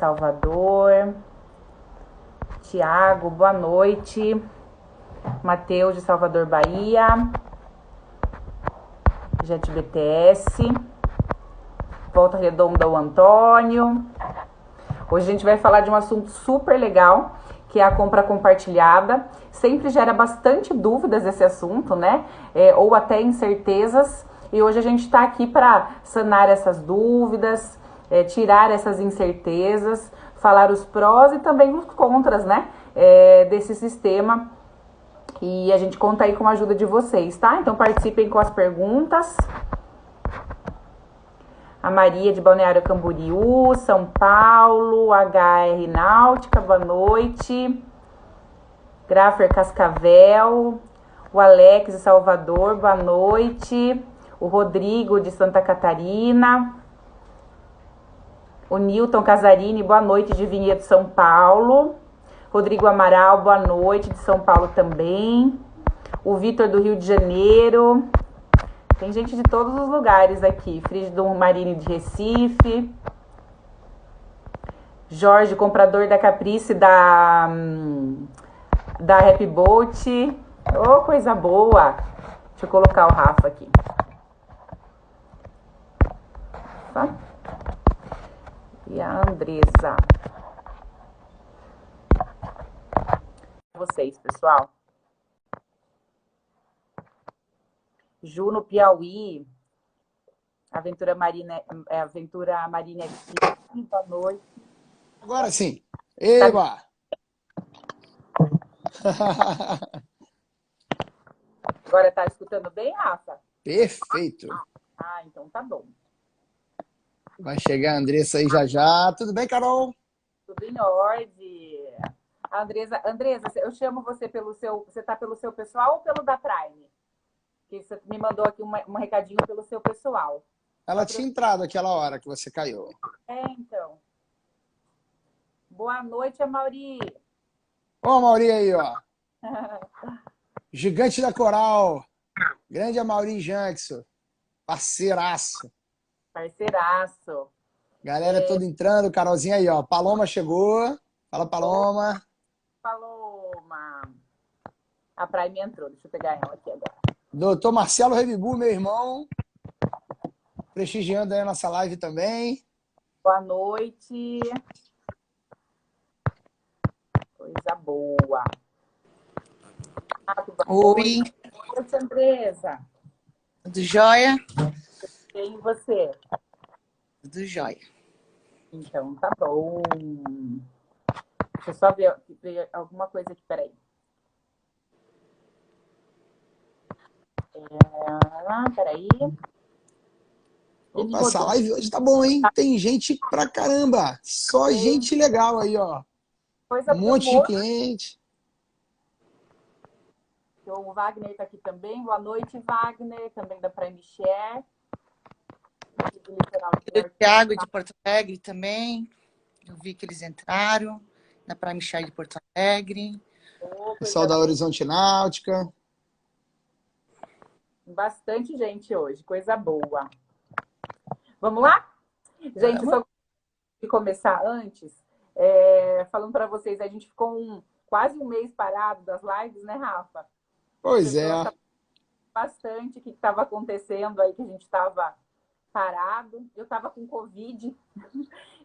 Salvador. Tiago, boa noite. Matheus de Salvador, Bahia. Jet BTS. Volta Redonda, o Antônio. Hoje a gente vai falar de um assunto super legal, que é a compra compartilhada. Sempre gera bastante dúvidas esse assunto, né? Ou até incertezas. E hoje a gente está aqui para sanar essas dúvidas, tirar essas incertezas, falar os prós e também os contras, né? Desse sistema. E a gente conta aí com a ajuda de vocês, tá? Então participem com as perguntas. A Maria de Balneário Camboriú, São Paulo, HR Náutica, boa noite. Grafer Cascavel, o Alex de Salvador, boa noite. O Rodrigo de Santa Catarina. O Newton Casarini, boa noite, de Vinhedo, São Paulo. Rodrigo Amaral, boa noite, de São Paulo também. O Vitor do Rio de Janeiro. Tem gente de todos os lugares aqui. Frígido Marini de Recife. Jorge, comprador da Caprice da Happy Boat. Oh, coisa boa. Deixa eu colocar o Rafa aqui. Tá? E a Andresa. Vocês, pessoal. Ju no Piauí. Aventura Marina aqui. Boa noite. Agora sim. Eba! Agora tá escutando bem, Rafa? Perfeito. Ah, então tá bom. Vai chegar a Andressa aí já já. Tudo bem, Carol? Tudo em ordem. Andresa, eu chamo você pelo seu... Você tá pelo seu pessoal ou pelo da Prime? Que você me mandou aqui um recadinho pelo seu pessoal. Ela tinha entrado aquela hora que você caiu. Então. Boa noite, Amauri. Ó, a Mauri aí, ó. Gigante da Coral. Grande Amaury Jackson. Parceiraço. Parceiraço. Galera toda entrando. Carolzinha aí, ó. Paloma chegou. Fala, Paloma. Paloma. A Prime entrou. Deixa eu pegar ela aqui agora. Doutor Marcelo Revibu, meu irmão. Prestigiando aí a nossa live também. Boa noite. Coisa boa. Oi. Oi, Andresa. Tudo jóia? Quem você? Tudo jóia. Então, tá bom. Deixa eu só ver alguma coisa aqui, peraí. Peraí. Opa, essa live hoje tá bom, hein? Tem gente pra caramba. Só gente legal aí, ó. Coisa Um monte de cliente. O Wagner tá aqui também. Boa noite, Wagner. Também da Prime Share. O Thiago de Porto Alegre também. Eu vi que eles entraram. Na Prime Share de Porto Alegre. Pessoal da Horizonte Náutica. Bastante gente hoje. Coisa boa. Vamos lá? Gente, só de começar antes, falando para vocês, a gente ficou quase um mês parado das lives, né, Rafa? Pois é. Bastante o que estava acontecendo aí, que a gente estava parado. Eu estava com Covid,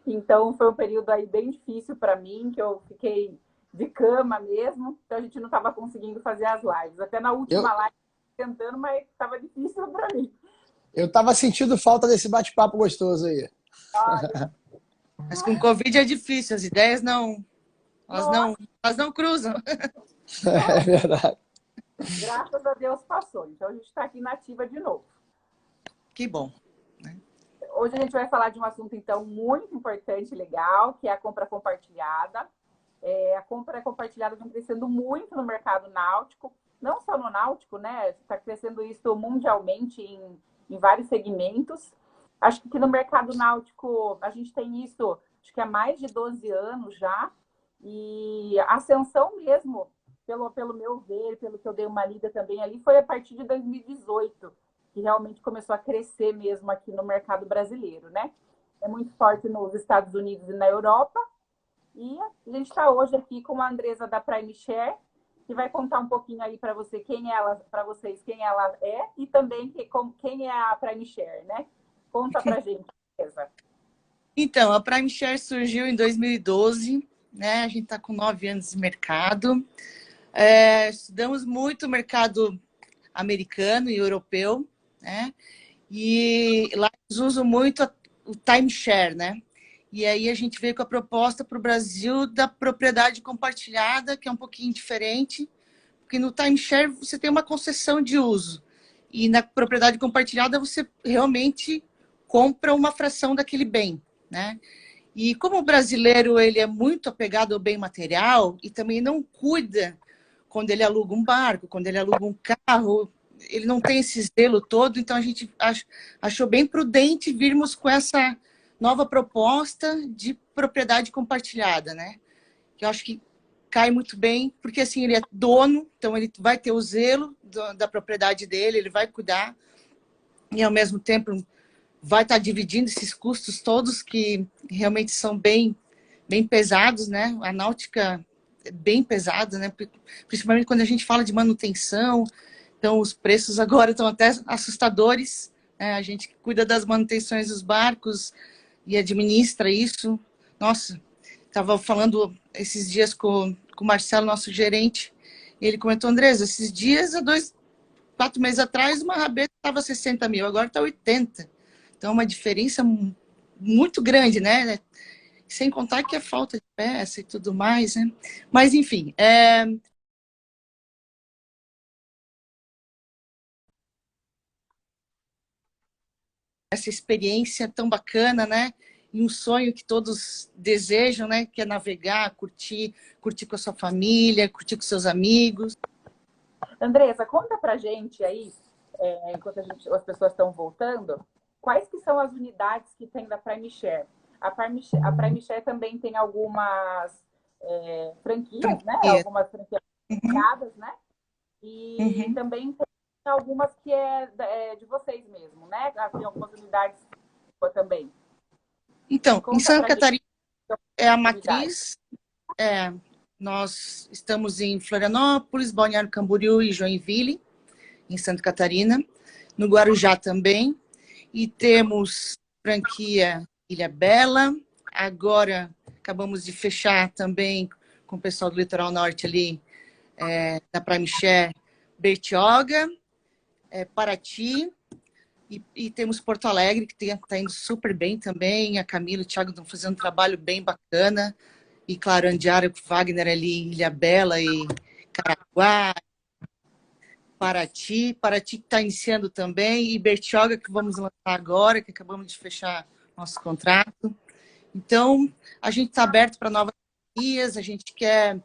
então foi um período aí bem difícil para mim, que eu fiquei de cama mesmo, então a gente não estava conseguindo fazer as lives. Até na última live, tentando, mas estava difícil para mim. Eu tava sentindo falta desse bate-papo gostoso aí. Mas com Covid é difícil, as ideias elas não cruzam. É verdade. Graças a Deus passou. Então a gente está aqui na ativa de novo. Que bom. Hoje a gente vai falar de um assunto, então, muito importante e legal, que é a compra compartilhada. A compra compartilhada vem crescendo muito no mercado náutico, não só no náutico, né? Está crescendo isso mundialmente em vários segmentos. Acho que no mercado náutico a gente tem isso, acho que há mais de 12 anos já, e a ascensão mesmo, pelo meu ver, pelo que eu dei uma lida também ali, foi a partir de 2018, que realmente começou a crescer mesmo aqui no mercado brasileiro, né? é muito forte nos Estados Unidos e na Europa. E a gente está hoje aqui com a Andresa da Prime Share, que vai contar um pouquinho aí para você para vocês quem ela é e também quem é a Prime Share, né? Conta pra gente, Andresa. Então, a Prime Share surgiu em 2012, né? A gente está com 9 anos de mercado. Estudamos muito o mercado americano e europeu, né? E lá eles usam muito o timeshare, né? E aí a gente veio com a proposta para o Brasil da propriedade compartilhada, que é um pouquinho diferente, porque no timeshare você tem uma concessão de uso. E na propriedade compartilhada você realmente compra uma fração daquele bem, né? E como o brasileiro ele é muito apegado ao bem material e também não cuida quando ele aluga um barco, quando ele aluga um carro, ele não tem esse zelo todo, então a gente achou bem prudente virmos com essa nova proposta de propriedade compartilhada, né? Que eu acho que cai muito bem, porque assim, ele é dono, então ele vai ter o zelo da propriedade dele, ele vai cuidar, e ao mesmo tempo vai estar dividindo esses custos todos que realmente são bem pesados, né? A náutica é bem pesada, né? Principalmente quando a gente fala de manutenção, então os preços agora estão até assustadores, né? A gente que cuida das manutenções dos barcos e administra isso. Nossa, estava falando esses dias com o Marcelo, nosso gerente, e ele comentou, Andresa, esses dias, há 4 meses atrás, uma rabeta estava 60 mil, agora está 80. Então, uma diferença muito grande, né? Sem contar que é falta de peça e tudo mais, né? Mas, enfim, essa experiência tão bacana, né? E um sonho que todos desejam, né? Que é navegar, curtir com a sua família, curtir com seus amigos. Andresa, conta pra gente aí, enquanto as pessoas estão voltando, quais que são as unidades que tem da Prime Share? A Prime Share também tem algumas franquias, né? Algumas franquias ligadas, né? E também tem algumas que é de vocês mesmo, né? Tem algumas unidades também. Então, Conta em Santa pra Catarina gente é a matriz. Nós estamos em Florianópolis, Balneário Camboriú e Joinville, em Santa Catarina. No Guarujá também. E temos franquia Ilhabela. Agora acabamos de fechar também com o pessoal do Litoral Norte ali, da Prime Share, Bertioga, Paraty. E temos Porto Alegre, que está indo super bem também. A Camila e o Thiago estão fazendo um trabalho bem bacana. E, claro, Andiara, Wagner ali, Ilhabela e Caraguá, Paraty que está iniciando também, e Bertioga, que vamos lançar agora, que acabamos de fechar nosso contrato. Então, a gente está aberto para novas franquias, a gente quer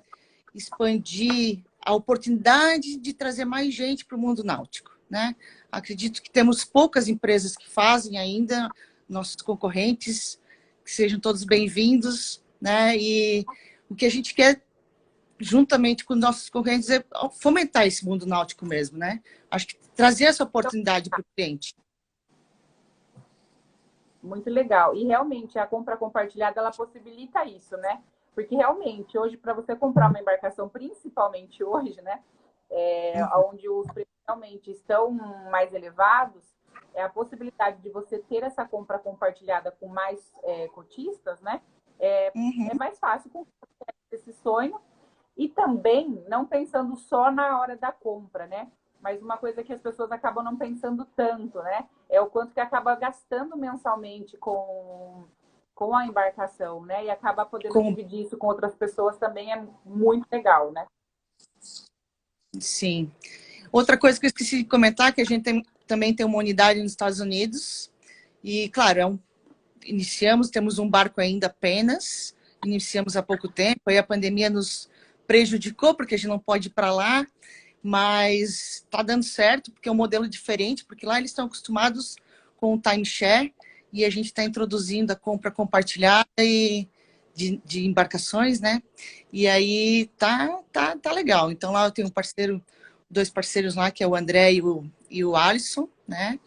expandir a oportunidade de trazer mais gente para o mundo náutico, né? Acredito que temos poucas empresas que fazem ainda, nossos concorrentes, que sejam todos bem-vindos, né? E o que a gente quer, juntamente com nossos concorrentes, é fomentar esse mundo náutico mesmo, né? Acho que trazer essa oportunidade para o cliente. Muito legal. E realmente a compra compartilhada ela possibilita isso, né? Porque realmente hoje para você comprar uma embarcação, principalmente hoje, né, onde os preços realmente estão mais elevados, a possibilidade de você ter essa compra compartilhada com mais cotistas, né, é mais fácil concluir esse sonho. E também não pensando só na hora da compra, né? Mas uma coisa que as pessoas acabam não pensando tanto, né? É o quanto que acaba gastando mensalmente com a embarcação, né? E acaba podendo dividir isso com outras pessoas também é muito legal, né? Sim. Outra coisa que eu esqueci de comentar, que a gente também tem uma unidade nos Estados Unidos. E, claro, temos um barco ainda apenas, iniciamos há pouco tempo, aí a pandemia nos prejudicou, porque a gente não pode ir para lá, mas está dando certo, porque é um modelo diferente, porque lá eles estão acostumados com o timeshare, e a gente está introduzindo a compra compartilhada de embarcações, né? E aí tá legal. Então lá eu tenho dois parceiros lá, que é o André e o Alisson, né?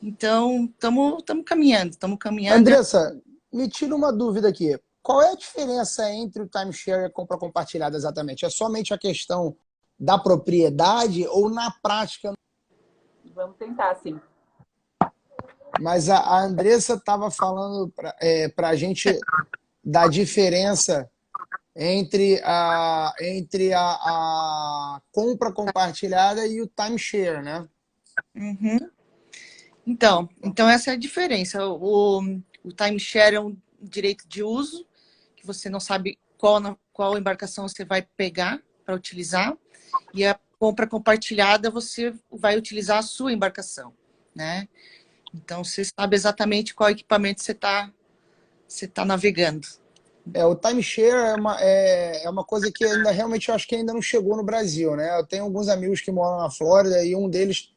Então, estamos caminhando, estamos caminhando. Andressa, me tira uma dúvida aqui. Qual é a diferença entre o timeshare e a compra compartilhada exatamente? É somente a questão da propriedade ou na prática? Vamos tentar, sim. Mas a Andressa estava falando para a gente da diferença entre a compra compartilhada e o timeshare, né? Uhum. Então, essa é a diferença. O timeshare é um direito de uso, que você não sabe qual embarcação você vai pegar para utilizar, e a compra compartilhada você vai utilizar a sua embarcação, né? Então, você sabe exatamente qual equipamento você tá navegando. O timeshare é uma coisa que ainda realmente eu acho que ainda não chegou no Brasil, né? Eu tenho alguns amigos que moram na Flórida e um deles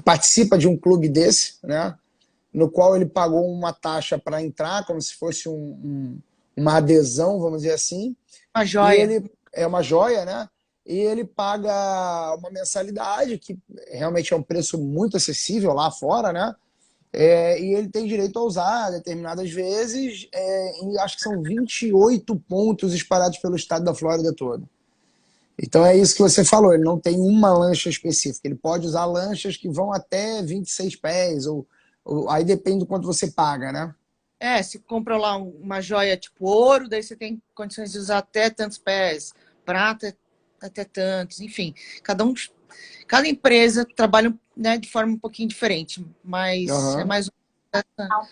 participa de um clube desse, né? No qual ele pagou uma taxa para entrar, como se fosse uma adesão, vamos dizer assim. Uma E joia. ele é uma joia, né? E ele paga uma mensalidade, que realmente é um preço muito acessível lá fora, né? E ele tem direito a usar determinadas vezes, e acho que são 28 pontos espalhados pelo estado da Flórida todo. Então é isso que você falou, ele não tem uma lancha específica, ele pode usar lanchas que vão até 26 pés, aí depende do quanto você paga, né? Se compra lá uma joia tipo ouro, daí você tem condições de usar até tantos pés, prata até tantos, enfim. Cada empresa trabalha, né, de forma um pouquinho diferente, mas é Uhum. mais.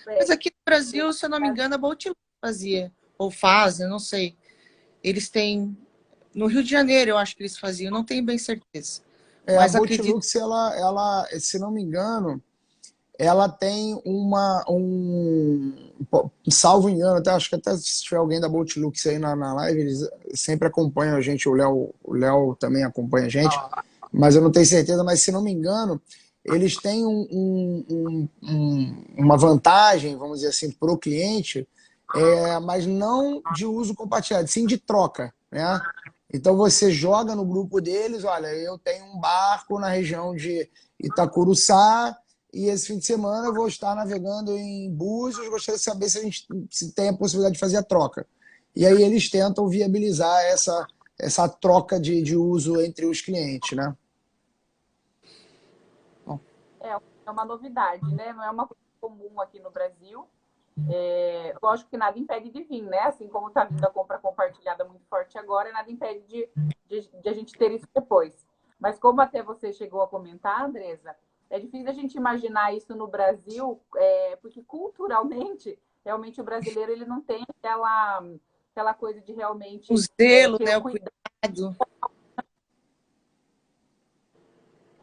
Mas aqui no Brasil, se eu não me engano, a Bolt fazia, ou faz, eu não sei. Eles têm. No Rio de Janeiro, eu acho que eles faziam, não tenho bem certeza. A Mas acredito. Boatlux, ela, se não me engano, ela tem salvo engano, acho que até se tiver alguém da Boatlux aí na live, eles sempre acompanham a gente, o Léo também acompanha a gente, mas eu não tenho certeza, mas se não me engano, eles têm uma vantagem, vamos dizer assim, para o cliente, mas não de uso compartilhado, sim de troca, né? Então você joga no grupo deles, olha, eu tenho um barco na região de Itacuruçá e esse fim de semana eu vou estar navegando em Búzios, gostaria de saber se tem a possibilidade de fazer a troca. E aí eles tentam viabilizar essa troca de uso entre os clientes, né? É uma novidade, né? Não é uma coisa comum aqui no Brasil. Lógico que nada impede de vir, né? Assim como está vindo a compra compartilhada muito forte agora, nada impede de a gente ter isso depois. Mas como até você chegou a comentar, Andresa, é difícil a gente imaginar isso no Brasil, porque culturalmente, realmente o brasileiro ele não tem aquela coisa de realmente O zelo, ter né, o o cuidado. cuidado.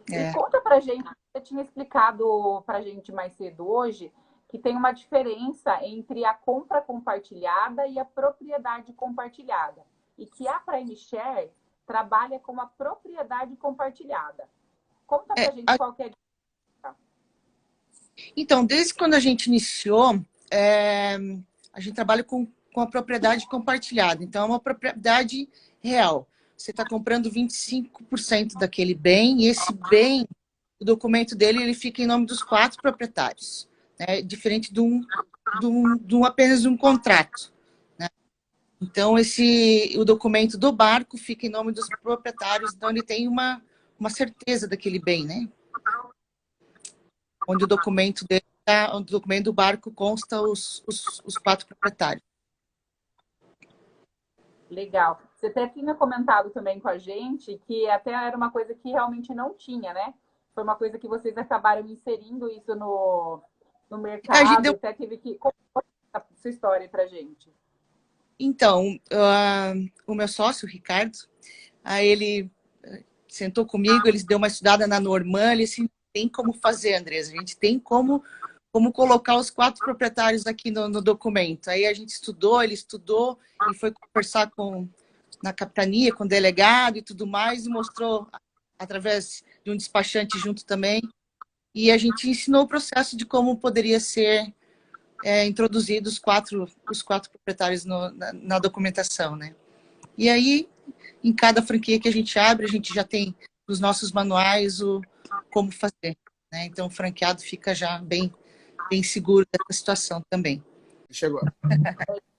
E conta pra gente, você tinha explicado pra gente mais cedo hoje, que tem uma diferença entre a compra compartilhada e a propriedade compartilhada. E que a Prime Share trabalha com a propriedade compartilhada. Conta pra gente qual que é a diferença. Então, desde quando a gente iniciou, a gente trabalha com a propriedade compartilhada. Então, é uma propriedade real. Você está comprando 25% daquele bem, e esse bem, o documento dele, ele fica em nome dos 4 proprietários, né? Diferente de apenas um contrato, né? Então, o documento do barco fica em nome dos proprietários, então ele tem uma certeza daquele bem, né? Onde o documento do barco consta os 4 proprietários. Legal. Você até tinha comentado também com a gente que até era uma coisa que realmente não tinha, né? Foi uma coisa que vocês acabaram inserindo isso no mercado, até teve que contar a sua história pra gente. Então, o meu sócio, o Ricardo, aí ele sentou comigo, ele deu uma estudada na Norman, ele disse, tem como fazer, Andresa, a gente tem como colocar os 4 proprietários aqui no documento. Aí a gente estudou, ele foi conversar na capitania, com o delegado e tudo mais, e mostrou através de um despachante junto também. E a gente ensinou o processo de como poderia ser introduzido os quatro proprietários na documentação, né? E aí, em cada franquia que a gente abre, a gente já tem os nossos manuais como fazer, né? Então, o franqueado fica já bem seguro dessa situação também. Chegou.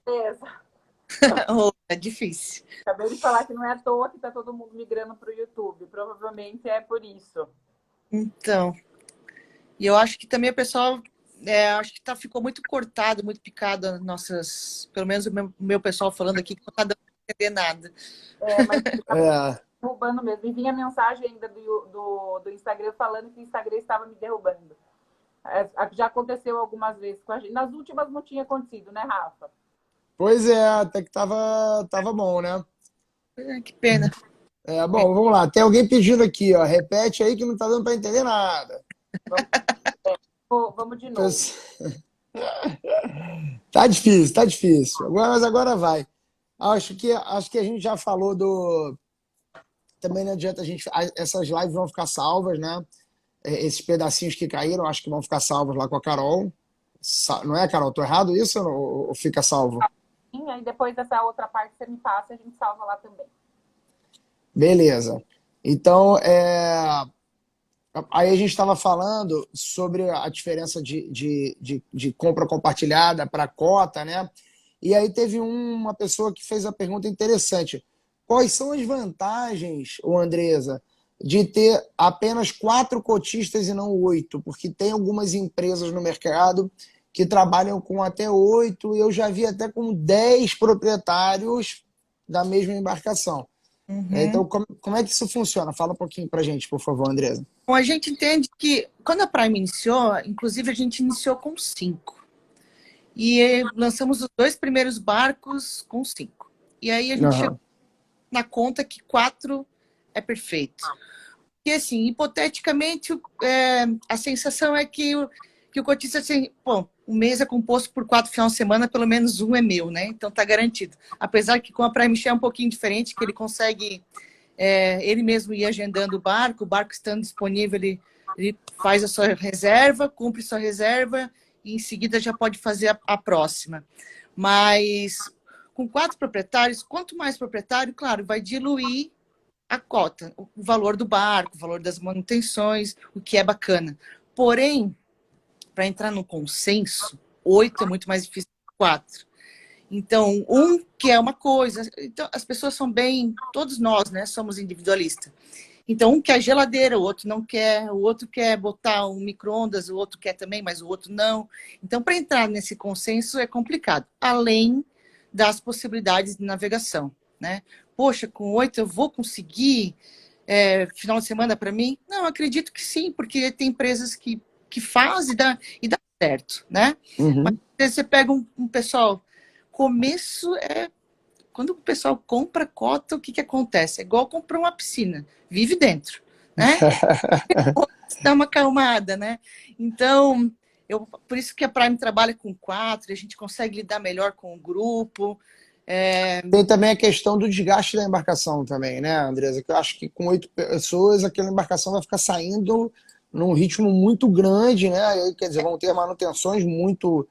Beleza. É difícil. Acabei de falar que não é à toa que está todo mundo migrando para o YouTube. Provavelmente é por isso. Então, e eu acho que também o pessoal, acho que ficou muito cortado, muito picado nossas, pelo menos o meu pessoal falando aqui, que não está dando para entender nada. Mas derrubando mesmo. E vinha mensagem ainda do Instagram falando que o Instagram estava me derrubando. Já aconteceu algumas vezes com a gente. Nas últimas não tinha acontecido, né, Rafa? Pois é, até que tava bom, né? Que pena. Bom, vamos lá. Tem alguém pedindo aqui, ó. Repete aí que não tá dando para entender nada. Vamos de novo. Tá difícil, tá difícil. Mas agora vai. Acho que a gente já falou do... Também não adianta a gente... Essas lives vão ficar salvas, né? Esses pedacinhos que caíram, acho que vão ficar salvos lá com a Carol. Não é, Carol? Tô errado isso ou fica salvo? Sim, aí depois dessa outra parte que você me passa, a gente salva lá também. Beleza. Então, aí a gente estava falando sobre a diferença de compra compartilhada para cota, né? E aí teve uma pessoa que fez a pergunta interessante. Quais são as vantagens, Andresa, de ter apenas 4 cotistas e não 8? Porque tem algumas empresas no mercado que trabalham com até 8, e eu já vi até com 10 proprietários da mesma embarcação. Então, como é que isso funciona? Fala um pouquinho pra gente, por favor, Andresa. Bom, a gente entende que quando a Prime iniciou, inclusive a gente iniciou com 5. E lançamos os 2 primeiros barcos com 5. E aí a gente chegou na conta que 4 é perfeito. E assim, hipoteticamente, a sensação é que o cotista, assim, bom, o mês é composto por 4 finais de semana, pelo menos um é meu, né? Então tá garantido. Apesar que com a Prime Share é um pouquinho diferente, que ele consegue ele mesmo ir agendando o barco estando disponível, ele faz a sua reserva, cumpre sua reserva e em seguida já pode fazer a próxima. Mas com 4 proprietários, quanto mais proprietário, claro, vai diluir a cota, o valor do barco, o valor das manutenções, o que é bacana. Porém, para entrar no consenso, 8 é muito mais difícil que 4. Então, um quer uma coisa. Então, as pessoas são todos nós, né, somos individualistas. Então, um quer geladeira, o outro não quer, o outro quer botar um micro-ondas, o outro quer também, mas o outro não. Então, para entrar nesse consenso é complicado, além das possibilidades de navegação, né? Poxa, com 8 eu vou conseguir final de semana para mim? Não, acredito que sim, porque tem empresas que fazem e dá certo, né? Mas você pega um pessoal, começo quando o pessoal compra cota, o que acontece? É igual comprar uma piscina, vive dentro, né? Dá uma acalmada, né? Então, por isso que a Prime trabalha com 4, a gente consegue lidar melhor com o grupo. Tem também a questão do desgaste da embarcação também, né, Andresa? Que eu acho que com 8 pessoas, aquela embarcação vai ficar saindo num ritmo muito grande, né? E aí, quer dizer, vão ter manutenções muito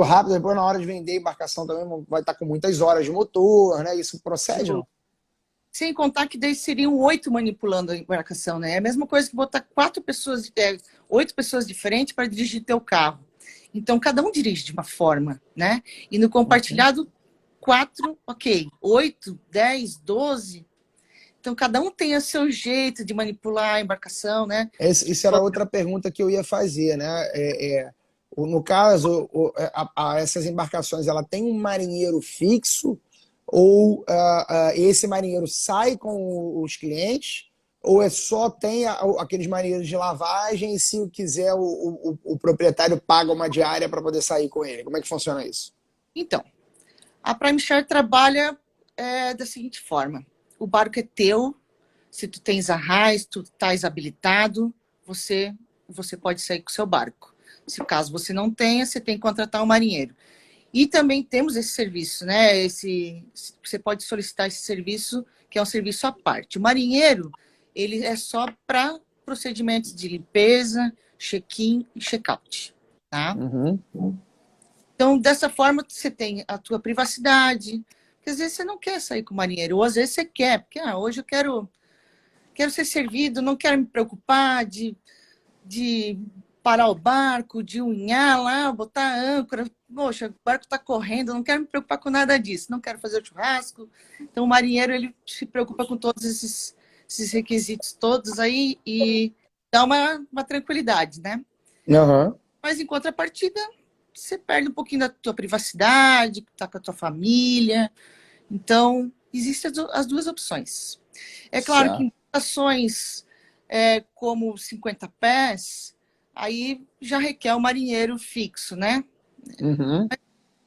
rápidas. Depois, na hora de vender a embarcação, também vai estar com muitas horas de motor, né? Isso procede, não? Sem contar que daí seriam 8 manipulando a embarcação, né? É a mesma coisa que botar 8 pessoas diferentes para dirigir teu carro. Então, cada um dirige de uma forma, né? E no compartilhado, 4, ok. 8, 10, 12. Então, cada um tem o seu jeito de manipular a embarcação, né? Isso era outra pergunta que eu ia fazer, né? No caso, essas embarcações, ela tem um marinheiro fixo ou esse marinheiro sai com os clientes ou só tem aqueles marinheiros de lavagem e se quiser o proprietário paga uma diária para poder sair com ele? Como é que funciona isso? Então, a Prime Share trabalha da seguinte forma. O barco é teu, se tu tens arraiz, tu estás habilitado, você pode sair com o seu barco. Se caso você não tenha, você tem que contratar um marinheiro. E também temos esse serviço, né? Você pode solicitar esse serviço, que é um serviço à parte. O marinheiro, ele é só para procedimentos de limpeza, check-in e check-out, tá? Então, dessa forma, você tem a tua privacidade, porque às vezes você não quer sair com o marinheiro, ou às vezes você quer, porque hoje eu quero quero ser servido, não quero me preocupar de parar o barco, de unhar lá, botar a âncora. Poxa, o barco está correndo, não quero me preocupar com nada disso, não quero fazer o churrasco. Então, o marinheiro, ele se preocupa com todos esses requisitos todos aí e dá uma tranquilidade, né? Aham. Mas, em contrapartida, você perde um pouquinho da tua privacidade, tá com a tua família. Então, existem as duas opções. É claro que Certo. em embarcações como 50 pés, aí já requer o marinheiro fixo, né? Uhum.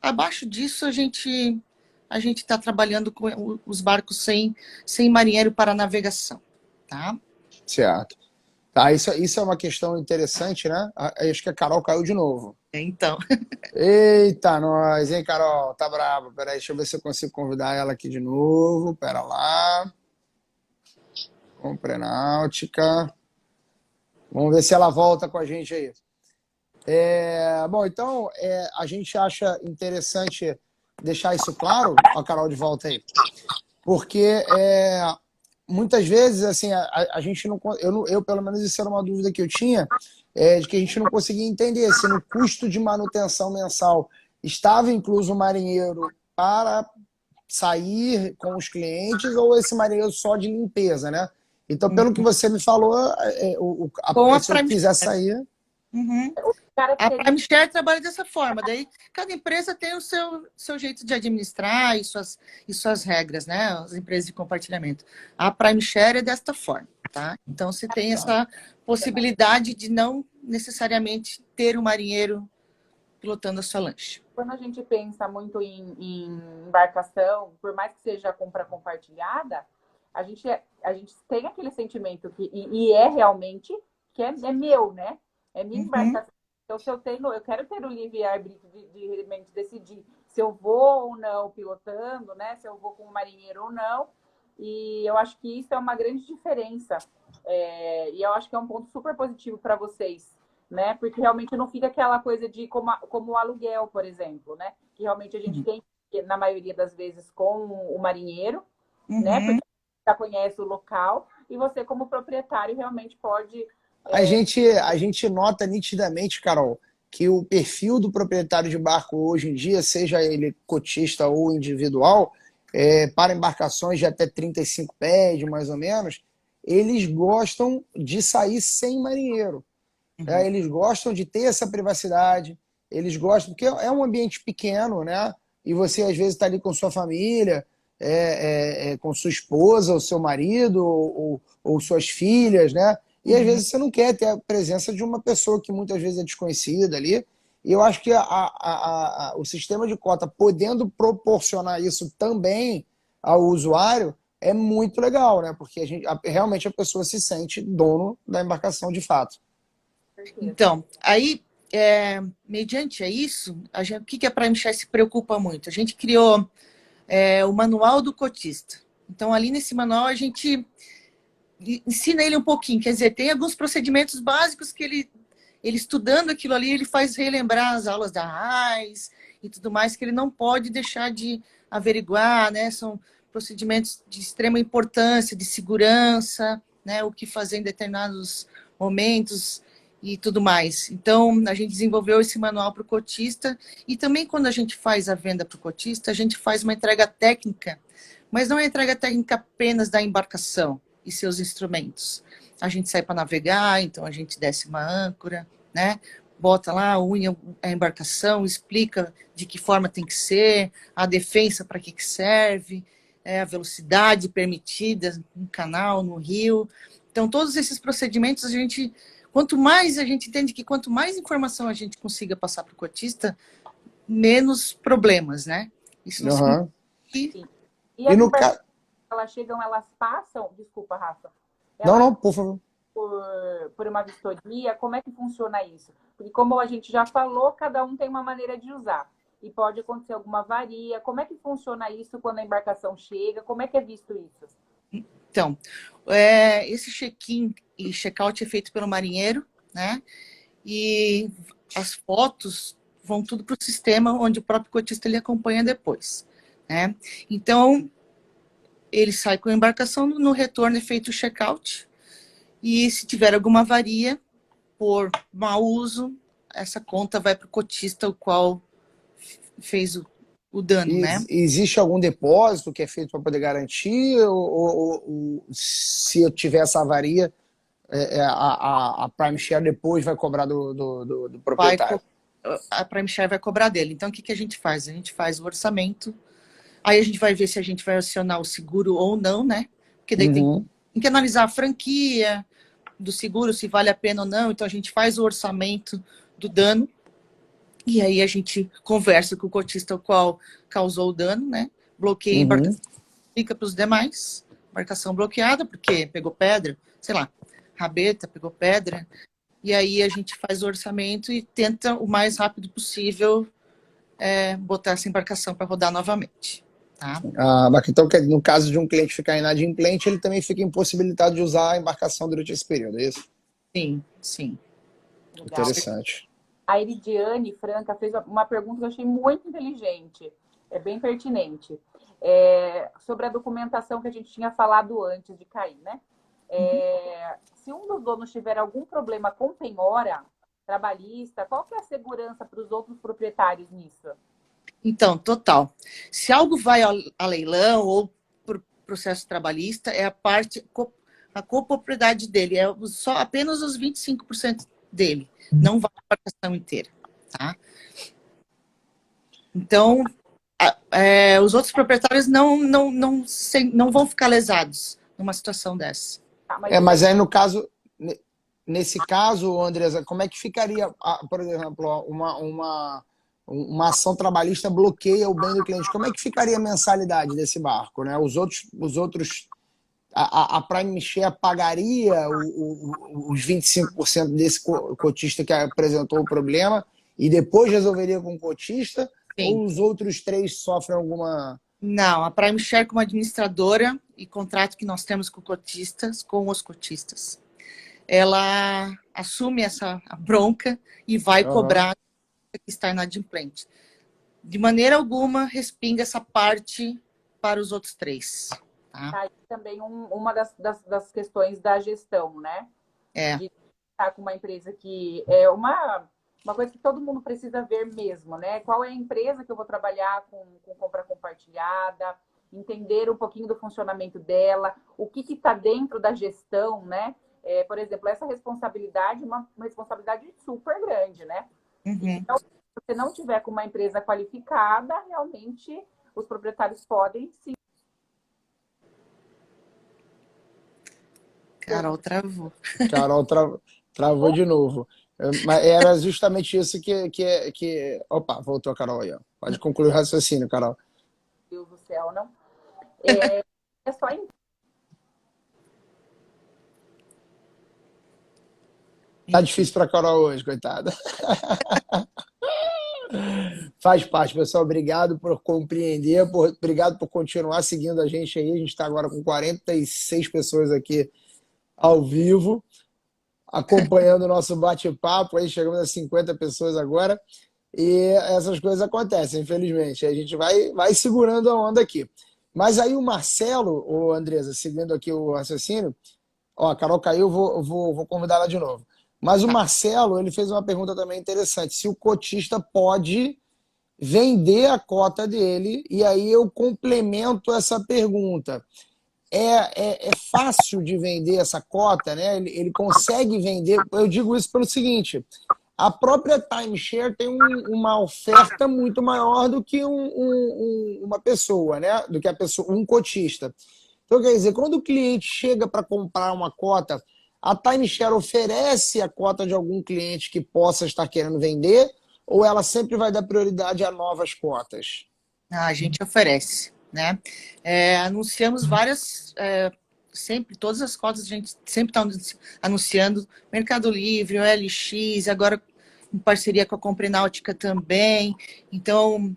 Abaixo disso, a gente está trabalhando com os barcos sem marinheiro para navegação, tá? Certo. Tá, isso é uma questão interessante, né? Acho que a Carol caiu de novo. Então, Eita, nós, hein, Carol? Tá brava. Peraí, deixa eu ver se eu consigo convidar ela aqui de novo. Pera lá. Comprenáutica. Vamos ver se ela volta com a gente aí. Bom, então, a gente acha interessante deixar isso claro. Ó, a Carol de volta aí. Porque muitas vezes, assim, a gente não... Eu, pelo menos, isso era uma dúvida que eu tinha, de que a gente não conseguia entender se no custo de manutenção mensal estava incluso o marinheiro para sair com os clientes ou esse marinheiro só de limpeza, né? Então, pelo que você me falou, a com a pessoa que Prime quiser sair... Uhum. Cara, A Prime Share trabalha dessa forma, daí cada empresa tem o seu jeito de administrar e suas regras, né? As empresas de compartilhamento. A Prime Share é desta forma, tá? Então você tem essa possibilidade de não necessariamente ter um marinheiro pilotando a sua lancha. quando a gente pensa muito em embarcação, por mais que seja compra compartilhada, a gente tem aquele sentimento e é realmente que é meu, né? É minha embarcação. Então, se eu quero ter o livre-arbítrio de realmente decidir se eu vou ou não pilotando, né? Se eu vou com o marinheiro ou não. E eu acho que isso é uma grande diferença. E eu acho que é um ponto super positivo para vocês, né? Porque realmente não fica aquela coisa de como o aluguel, por exemplo, né? Que realmente a gente tem, na maioria das vezes, com o marinheiro, né? Porque já conhece o local e você, como proprietário, realmente pode. A gente nota nitidamente, Carol, que o perfil do proprietário de barco hoje em dia, seja ele cotista ou individual, para embarcações de até 35 pés, mais ou menos, eles gostam de sair sem marinheiro. Eles gostam de ter essa privacidade, eles gostam, porque é um ambiente pequeno, né? E você às vezes está ali com sua família, com sua esposa, ou seu marido, ou suas filhas, né? E às vezes você não quer ter a presença de uma pessoa que muitas vezes é desconhecida ali. E eu acho que o sistema de cota, podendo proporcionar isso também ao usuário, é muito legal, né? Porque realmente a pessoa se sente dono da embarcação de fato. Então, aí, mediante isso, o que a Prime Share se preocupa muito? A gente criou o manual do cotista. Então, ali nesse manual, a gente ensina ele um pouquinho. Quer dizer, tem alguns procedimentos básicos que ele estudando aquilo ali, ele faz relembrar as aulas da RAIS e tudo mais, que ele não pode deixar de averiguar, né? São procedimentos de extrema importância, de segurança, né? O que fazer em determinados momentos e tudo mais. Então, a gente desenvolveu esse manual para o cotista e também quando a gente faz a venda para o cotista, a gente faz uma entrega técnica, mas não é entrega técnica apenas da embarcação e seus instrumentos. A gente sai para navegar, então a gente desce uma âncora, né? Bota lá, unha a embarcação, explica de que forma tem que ser, a defensa para que serve, a velocidade permitida no canal, no rio. Então, todos esses procedimentos, quanto mais a gente entende que quanto mais informação a gente consiga passar para o cotista, menos problemas, né? Isso não significa que... E as embarcações, elas chegam, elas passam... Desculpa, Rafa. Não, por favor. Por uma vistoria, como é que funciona isso? Porque como a gente já falou, cada um tem uma maneira de usar. E pode acontecer alguma avaria. Como é que funciona isso quando a embarcação chega? Como é que é visto isso? Então, esse check-in e check-out é feito pelo marinheiro, né? E as fotos vão tudo para o sistema, onde o próprio cotista ele acompanha depois, né? Então, ele sai com a embarcação, no retorno é feito o check-out, e se tiver alguma avaria por mau uso, essa conta vai para o cotista, o qual fez o dano, E né? existe algum depósito que é feito para poder garantir? Se eu tiver essa avaria, a Prime Share depois vai cobrar do proprietário? A Prime Share vai cobrar dele. Então, o que a gente faz? A gente faz o orçamento, aí a gente vai ver se a gente vai acionar o seguro ou não, né? Porque daí tem que analisar a franquia do seguro, se vale a pena ou não. Então, a gente faz o orçamento do dano, e aí a gente conversa com o cotista o qual causou o dano, né? Bloqueia a embarcação, fica para os demais. Embarcação bloqueada, porque pegou pedra, sei lá, rabeta, pegou pedra. E aí a gente faz o orçamento e tenta o mais rápido possível botar essa embarcação para rodar novamente. Tá? Mas então, no caso de um cliente ficar inadimplente, ele também fica impossibilitado de usar a embarcação durante esse período, é isso? Sim, sim. Legal. Interessante. A Iridiane Franca fez uma pergunta que eu achei muito inteligente, é bem pertinente, sobre a documentação que a gente tinha falado antes de cair, né? Se um dos donos tiver algum problema com penhora trabalhista, qual que é a segurança para os outros proprietários nisso? Então, total. Se algo vai a leilão ou por processo trabalhista, é a copropriedade dele, apenas os 25% dele, não vai a embarcação inteira, tá? Então, os outros proprietários não vão ficar lesados numa situação dessa. Mas aí no caso, nesse caso, Andresa, como é que ficaria, por exemplo, uma ação trabalhista bloqueia o bem do cliente? Como é que ficaria a mensalidade desse barco, né? Os outros a Prime Share pagaria os 25% desse cotista que apresentou o problema e depois resolveria com o cotista? Sim. Ou os outros 3 sofrem alguma... Não, a Prime Share como administradora e contrato que nós temos com os cotistas, ela assume a bronca e vai cobrar que está inadimplente. De maneira alguma, respinga essa parte para os outros 3. Tá? Aí também uma das questões da gestão, né? De estar com uma empresa que é uma coisa que todo mundo precisa ver mesmo, né? Qual é a empresa que eu vou trabalhar com compra compartilhada, entender um pouquinho do funcionamento dela, o que está dentro da gestão, né? Por exemplo, essa responsabilidade é uma responsabilidade super grande, né? Então, se você não tiver com uma empresa qualificada, realmente os proprietários podem sim. Carol travou. Carol travou de novo. Mas era justamente isso que... Opa, voltou a Carol aí. Ó. Pode concluir o raciocínio, Carol. Meu Deus do céu, não? É só... Tá difícil para a Carol hoje, coitada. Faz parte, pessoal. Obrigado por compreender, obrigado por continuar seguindo a gente aí. A gente está agora com 46 pessoas aqui ao vivo, acompanhando o nosso bate-papo. Aí chegamos a 50 pessoas agora. E essas coisas acontecem, infelizmente. A gente vai segurando a onda aqui. Mas aí o Marcelo, Andresa, seguindo aqui o raciocínio, ó, a Carol caiu, vou convidar ela de novo. Mas o Marcelo, ele fez uma pergunta também interessante. Se o cotista pode vender a cota dele, e aí eu complemento essa pergunta. É fácil de vender essa cota, né? Ele consegue vender. Eu digo isso pelo seguinte: a própria timeshare tem uma oferta muito maior do que uma pessoa, né? Do que um cotista. Então, quer dizer, quando o cliente chega para comprar uma cota, a timeshare oferece a cota de algum cliente que possa estar querendo vender, ou ela sempre vai dar prioridade a novas cotas? A gente oferece, né? Anunciamos sempre, todas as cotas a gente sempre está anunciando, Mercado Livre, OLX, agora em parceria com a Compre Náutica também. Então,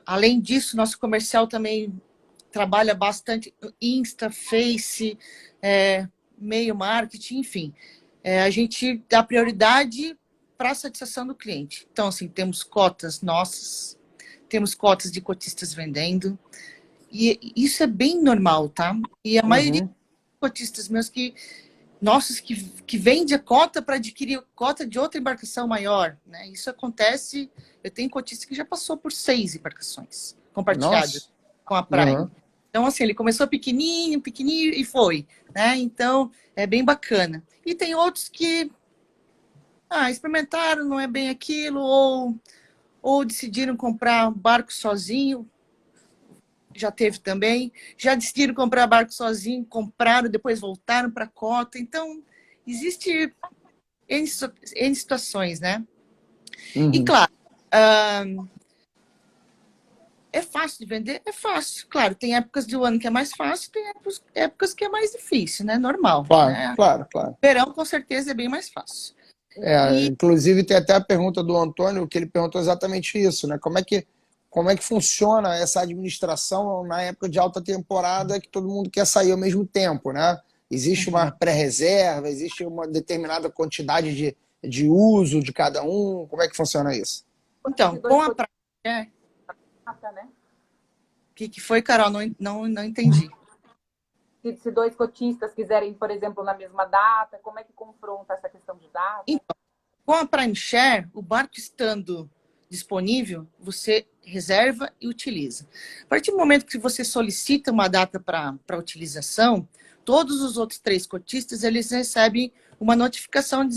além disso, nosso comercial também trabalha bastante Insta, Face, e-mail marketing, enfim. A gente dá prioridade para a satisfação do cliente. Então, assim, temos cotas nossas, temos cotas de cotistas vendendo, E isso é bem normal, tá? E a maioria dos cotistas meus nossos que vende a cota para adquirir cota de outra embarcação maior, né? Isso acontece, eu tenho cotista que já passou por 6 embarcações compartilhadas com a Prime. Então, assim, ele começou pequenininho, pequenininho e foi, né? Então, é bem bacana. E tem outros que experimentaram, não é bem aquilo, ou decidiram comprar barco sozinho, já teve também, já decidiram comprar barco sozinho, compraram, depois voltaram para a cota. Então, existe N situações, né? E claro, é fácil de vender? É fácil. Claro, tem épocas do ano que é mais fácil, tem épocas que é mais difícil, né? Normal. Claro, né? claro. Verão, com certeza, é bem mais fácil. Inclusive, tem até a pergunta do Antônio, que ele perguntou exatamente isso, né? Como é que funciona essa administração na época de alta temporada que todo mundo quer sair ao mesmo tempo, né? Existe uma pré-reserva, existe uma determinada quantidade de uso de cada um? Como é que funciona isso? Então, com a praia... O que foi, Carol? Não entendi. Se 2 cotistas quiserem, por exemplo, na mesma data, como é que confronta essa questão de data? Então, com a Prime Share, o barco estando disponível, você reserva e utiliza. A partir do momento que você solicita uma data para utilização, todos os outros 3 cotistas, eles recebem uma notificação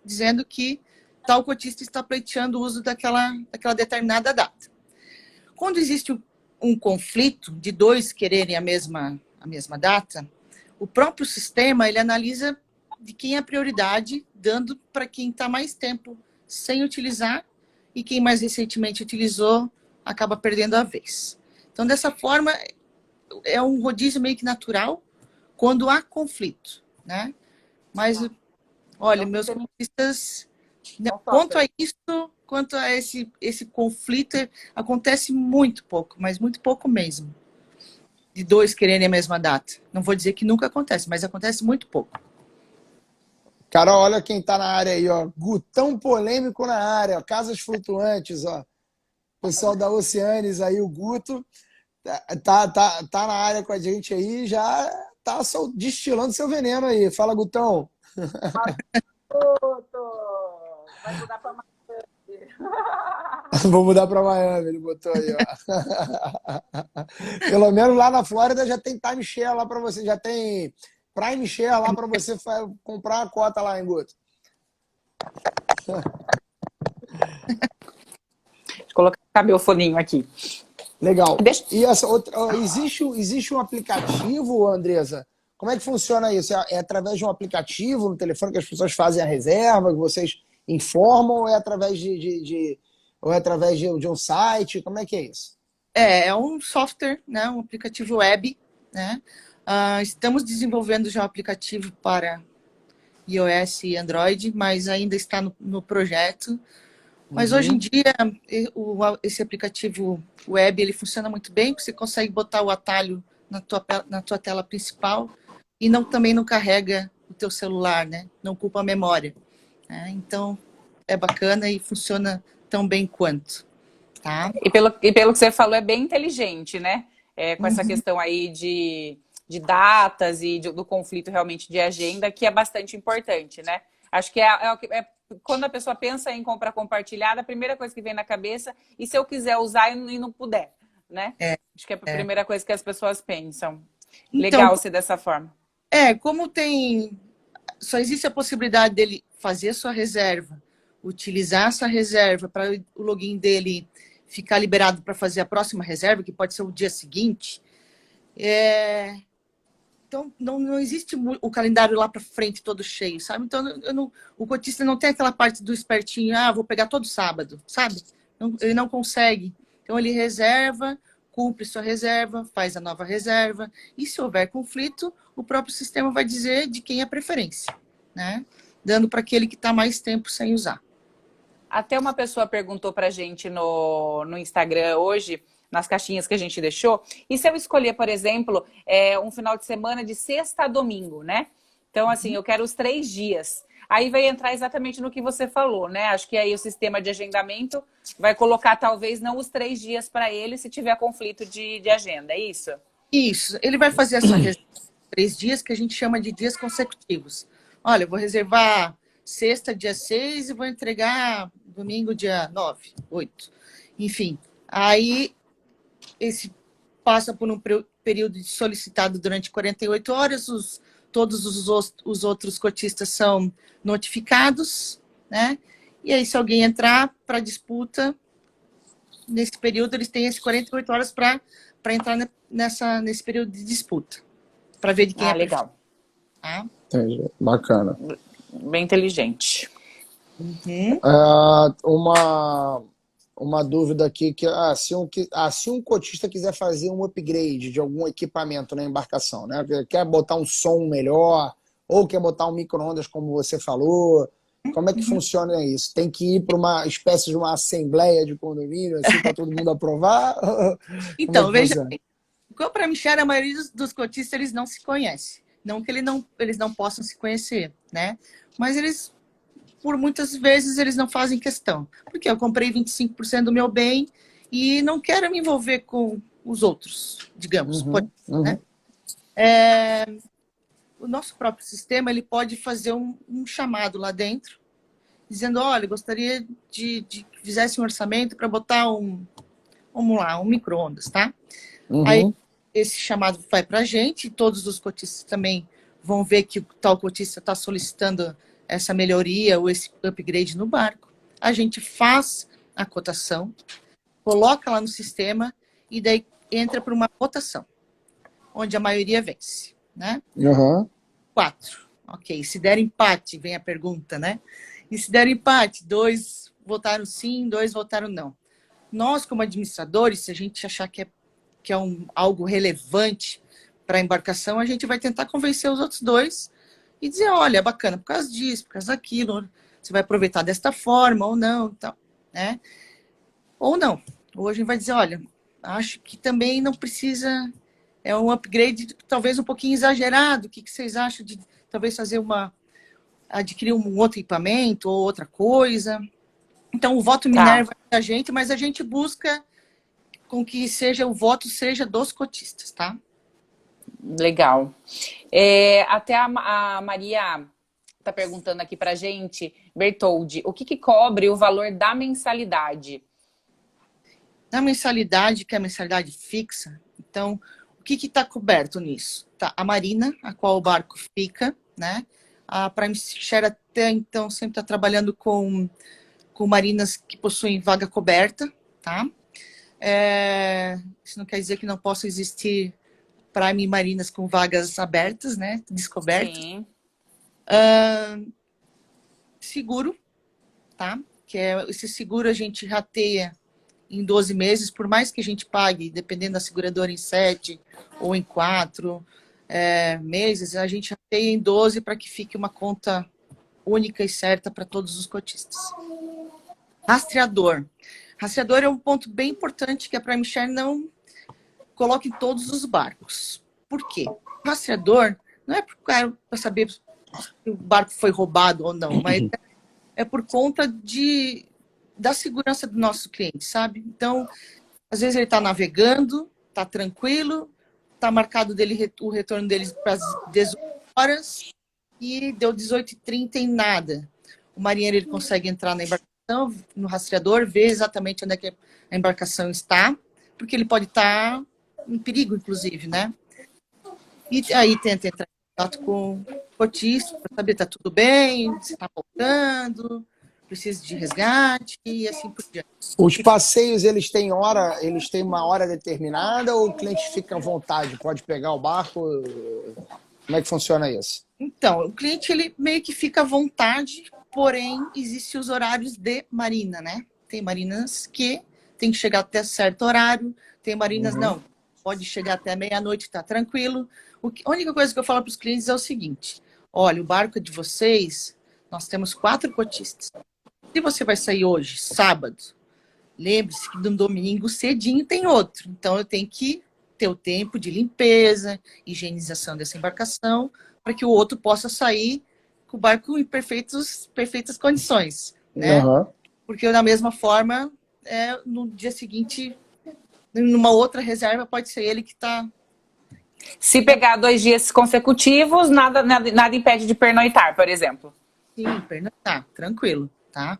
dizendo que tal cotista está pleiteando o uso daquela determinada data. Quando existe um conflito de 2 quererem a mesma data, o próprio sistema, ele analisa de quem é a prioridade, dando para quem está mais tempo sem utilizar e quem mais recentemente utilizou acaba perdendo a vez. Então, dessa forma, é um rodízio meio que natural quando há conflito, né? Mas, olha, meus cotistas, quanto a esse conflito, acontece muito pouco, mas muito pouco mesmo. De 2 quererem a mesma data. Não vou dizer que nunca acontece, mas acontece muito pouco. Cara, olha quem tá na área aí, ó. Gutão polêmico na área, ó. Casas flutuantes, ó. Pessoal da Oceanes aí, o Guto, tá na área com a gente aí, já tá destilando seu veneno aí. Fala, Gutão. Vai mudar pra Miami. Vou mudar para Miami, ele botou aí, ó. Pelo menos lá na Flórida já tem timeshare lá para você, já tem Prime Share lá para você comprar a cota lá, hein, Guto? Deixa eu colocar meu foninho aqui. Legal. E essa outra, existe um aplicativo, Andresa? Como é que funciona isso? É através de um aplicativo no telefone que as pessoas fazem a reserva, que vocês informam, ou é através de um site? Como é que é isso? É um software, né? Um aplicativo web, né? Estamos desenvolvendo já um aplicativo para iOS e Android, mas ainda está no projeto. Mas hoje em dia, esse aplicativo web, ele funciona muito bem, porque você consegue botar o atalho na tua tela principal e também não carrega o teu celular, né? Não ocupa a memória. Né? Então, é bacana e funciona tão bem quanto. Tá? E pelo que você falou, é bem inteligente, né? Com essa questão aí de datas e do conflito realmente de agenda, que é bastante importante, né? Acho que quando a pessoa pensa em compra compartilhada, a primeira coisa que vem na cabeça, e se eu quiser usar e não puder, né? Acho que é a primeira coisa que as pessoas pensam. Legal Então, ser dessa forma. Como só existe a possibilidade dele fazer sua reserva, utilizar essa reserva para o login dele ficar liberado para fazer a próxima reserva, que pode ser o dia seguinte. Então, não existe o calendário lá para frente todo cheio, sabe? Então, o cotista não tem aquela parte do espertinho, vou pegar todo sábado, sabe? Ele não consegue. Então, ele reserva, cumpre sua reserva, faz a nova reserva, e se houver conflito, o próprio sistema vai dizer de quem é a preferência, né? Dando para aquele que está mais tempo sem usar. Até uma pessoa perguntou pra gente no Instagram hoje, nas caixinhas que a gente deixou, e se eu escolher, por exemplo, um final de semana de sexta a domingo, né? Então, assim, eu quero os 3 dias. aí vai entrar exatamente no que você falou, né? Acho que aí o sistema de agendamento vai colocar talvez não os 3 dias para ele se tiver conflito de agenda, é isso? Isso. Ele vai fazer essa reserva de 3 dias que a gente chama de dias consecutivos. Olha, eu vou reservar sexta, dia 6 e vou entregar domingo, dia 9, 8. Enfim, aí esse passa por um período solicitado durante 48 horas, todos os outros cotistas são notificados, né? E aí, se alguém entrar para disputa, nesse período, eles têm esses 48 horas para entrar nesse período de disputa, para ver de quem é legal. Tá? Entendi. Bacana. Bem inteligente. Uhum. Uma dúvida aqui, se um cotista quiser fazer um upgrade de algum equipamento na embarcação, né? Quer botar um som melhor, ou quer botar um micro-ondas, como você falou, como é que funciona isso? Tem que ir para uma espécie de uma assembleia de condomínio, assim, para todo mundo aprovar? Então, veja bem, para Michel, a maioria dos cotistas, eles não se conhecem. Não que eles não possam se conhecer, né? Mas eles, por muitas vezes, eles não fazem questão. Porque eu comprei 25% do meu bem e não quero me envolver com os outros, digamos. Né? O nosso próprio sistema, ele pode fazer um chamado lá dentro, dizendo, olha, gostaria de que fizesse um orçamento para botar vamos lá, um micro-ondas, tá? Aí esse chamado vai para a gente, e todos os cotistas também vão ver que o tal cotista está solicitando essa melhoria ou esse upgrade no barco. A gente faz a cotação, coloca lá no sistema e daí entra para uma votação, onde a maioria vence, né? 4. Ok, se der empate, vem a pergunta, né? E se der empate, 2 votaram sim, 2 votaram não. Nós, como administradores, se a gente achar que é algo relevante para a embarcação, a gente vai tentar convencer os outros 2 e dizer, olha, bacana, por causa disso, por causa daquilo, você vai aproveitar desta forma ou não, tal, né? Ou não. Ou a gente vai dizer, olha, acho que também não precisa, é um upgrade talvez um pouquinho exagerado, o que vocês acham de talvez adquirir um outro equipamento ou outra coisa? Então, o voto Minerva é da gente, mas a gente busca com que o voto seja dos cotistas, tá? Legal. Até a Maria está perguntando aqui pra gente, Bertoldi, o que cobre o valor da mensalidade? Na mensalidade, que é a mensalidade fixa, então, o que está coberto nisso? Tá, a marina, a qual o barco fica, né? A Prime Share até então sempre está trabalhando com marinas que possuem vaga coberta, tá? Isso não quer dizer que não possa existir Prime marinas com vagas abertas, né? Descobertas. Sim. Seguro, tá? Que esse seguro a gente rateia em 12 meses, por mais que a gente pague, dependendo da seguradora, em 7 ou em 4 meses, a gente rateia em 12 para que fique uma conta única e certa para todos os cotistas. Rastreador. Rastreador é um ponto bem importante que a Prime Share não coloca em todos os barcos. Por quê? O rastreador não é para saber se o barco foi roubado ou não, mas é por conta da segurança do nosso cliente, sabe? Então, às vezes ele está navegando, está tranquilo, está marcado o retorno deles para as 18 horas e deu 18h30 em nada. O marinheiro ele consegue entrar na embarcação, no rastreador, ver exatamente onde é que a embarcação está, porque ele pode estar em perigo, inclusive, né? E aí tenta entrar em contato com o cotista para saber se está tudo bem, se está voltando, precisa de resgate e assim por diante. Os passeios, eles têm uma hora determinada ou o cliente fica à vontade? Pode pegar o barco? Como é que funciona isso? Então, o cliente ele meio que fica à vontade, porém, existem os horários de marina, né? Tem marinas que tem que chegar até certo horário, tem marinas não, pode chegar até meia-noite, tá tranquilo. A única coisa que eu falo para os clientes é o seguinte, olha, o barco é de vocês, nós temos 4 cotistas. Se você vai sair hoje, sábado, lembre-se que no domingo cedinho tem outro. Então, eu tenho que ter o tempo de limpeza, higienização dessa embarcação, para que o outro possa sair com o barco em perfeitas condições, né? Aham. Porque da mesma forma, no dia seguinte, numa outra reserva, pode ser ele que está... Se pegar 2 dias consecutivos, nada impede de pernoitar, por exemplo. Sim, tá, tranquilo, tá?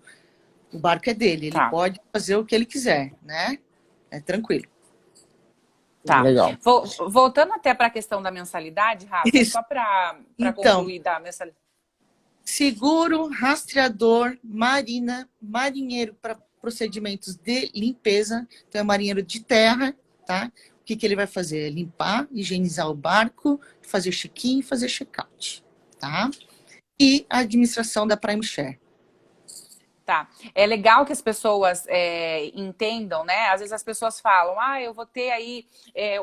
O barco é dele, ele Tá. pode fazer o que ele quiser, né? É tranquilo. Tá. Legal. Voltando até para a questão da mensalidade, Rafa, Isso. só para Então, concluir da mensalidade. seguro, rastreador, marina, marinheiro para procedimentos de limpeza. Então, é marinheiro de terra, tá? O que ele vai fazer? Limpar, higienizar o barco, fazer check-in e fazer check-out, tá? E a administração da Prime Share. Tá. É legal que as pessoas entendam, né? Às vezes as pessoas falam, eu vou ter aí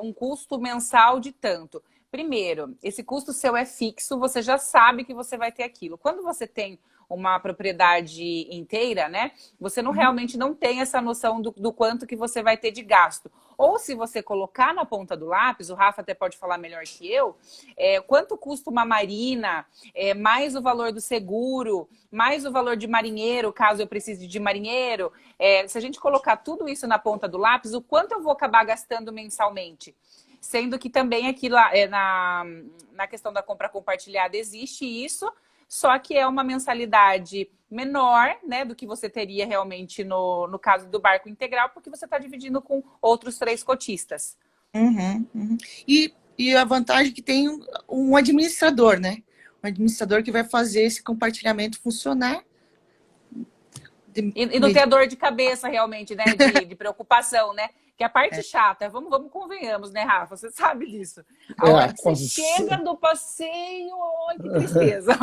um custo mensal de tanto. Primeiro, esse custo seu é fixo, você já sabe que você vai ter aquilo. Quando você tem uma propriedade inteira, né? Você realmente não tem essa noção do quanto que você vai ter de gasto. Ou se você colocar na ponta do lápis, o Rafa até pode falar melhor que eu, quanto custa uma marina, mais o valor do seguro, mais o valor de marinheiro, caso eu precise de marinheiro. Se a gente colocar tudo isso na ponta do lápis, o quanto eu vou acabar gastando mensalmente? Sendo que também aqui na questão da compra compartilhada existe isso, só que é uma mensalidade menor, né, do que você teria realmente no caso do barco integral, porque você está dividindo com outros 3 cotistas. Uhum. E a vantagem é que tem um administrador, né? Um administrador que vai fazer esse compartilhamento funcionar. E não ter dor de cabeça realmente, né, de preocupação, né? Que a parte chata, vamos convenhamos, né, Rafa? Você sabe disso. A hora que você chega do passeio, ai, que tristeza.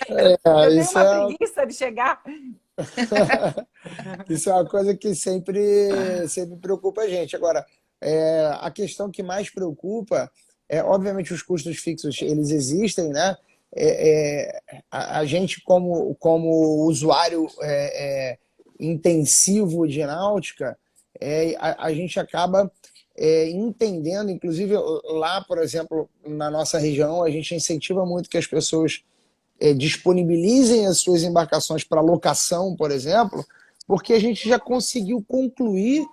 Eu tenho Isso uma preguiça de chegar. Isso é uma coisa que sempre preocupa a gente. Agora, a questão que mais preocupa obviamente, os custos fixos, eles existem, né? A gente, como usuário intensivo de náutica, a gente acaba entendendo, inclusive lá, por exemplo, na nossa região, a gente incentiva muito que as pessoas disponibilizem as suas embarcações para locação, por exemplo, porque a gente já conseguiu concluir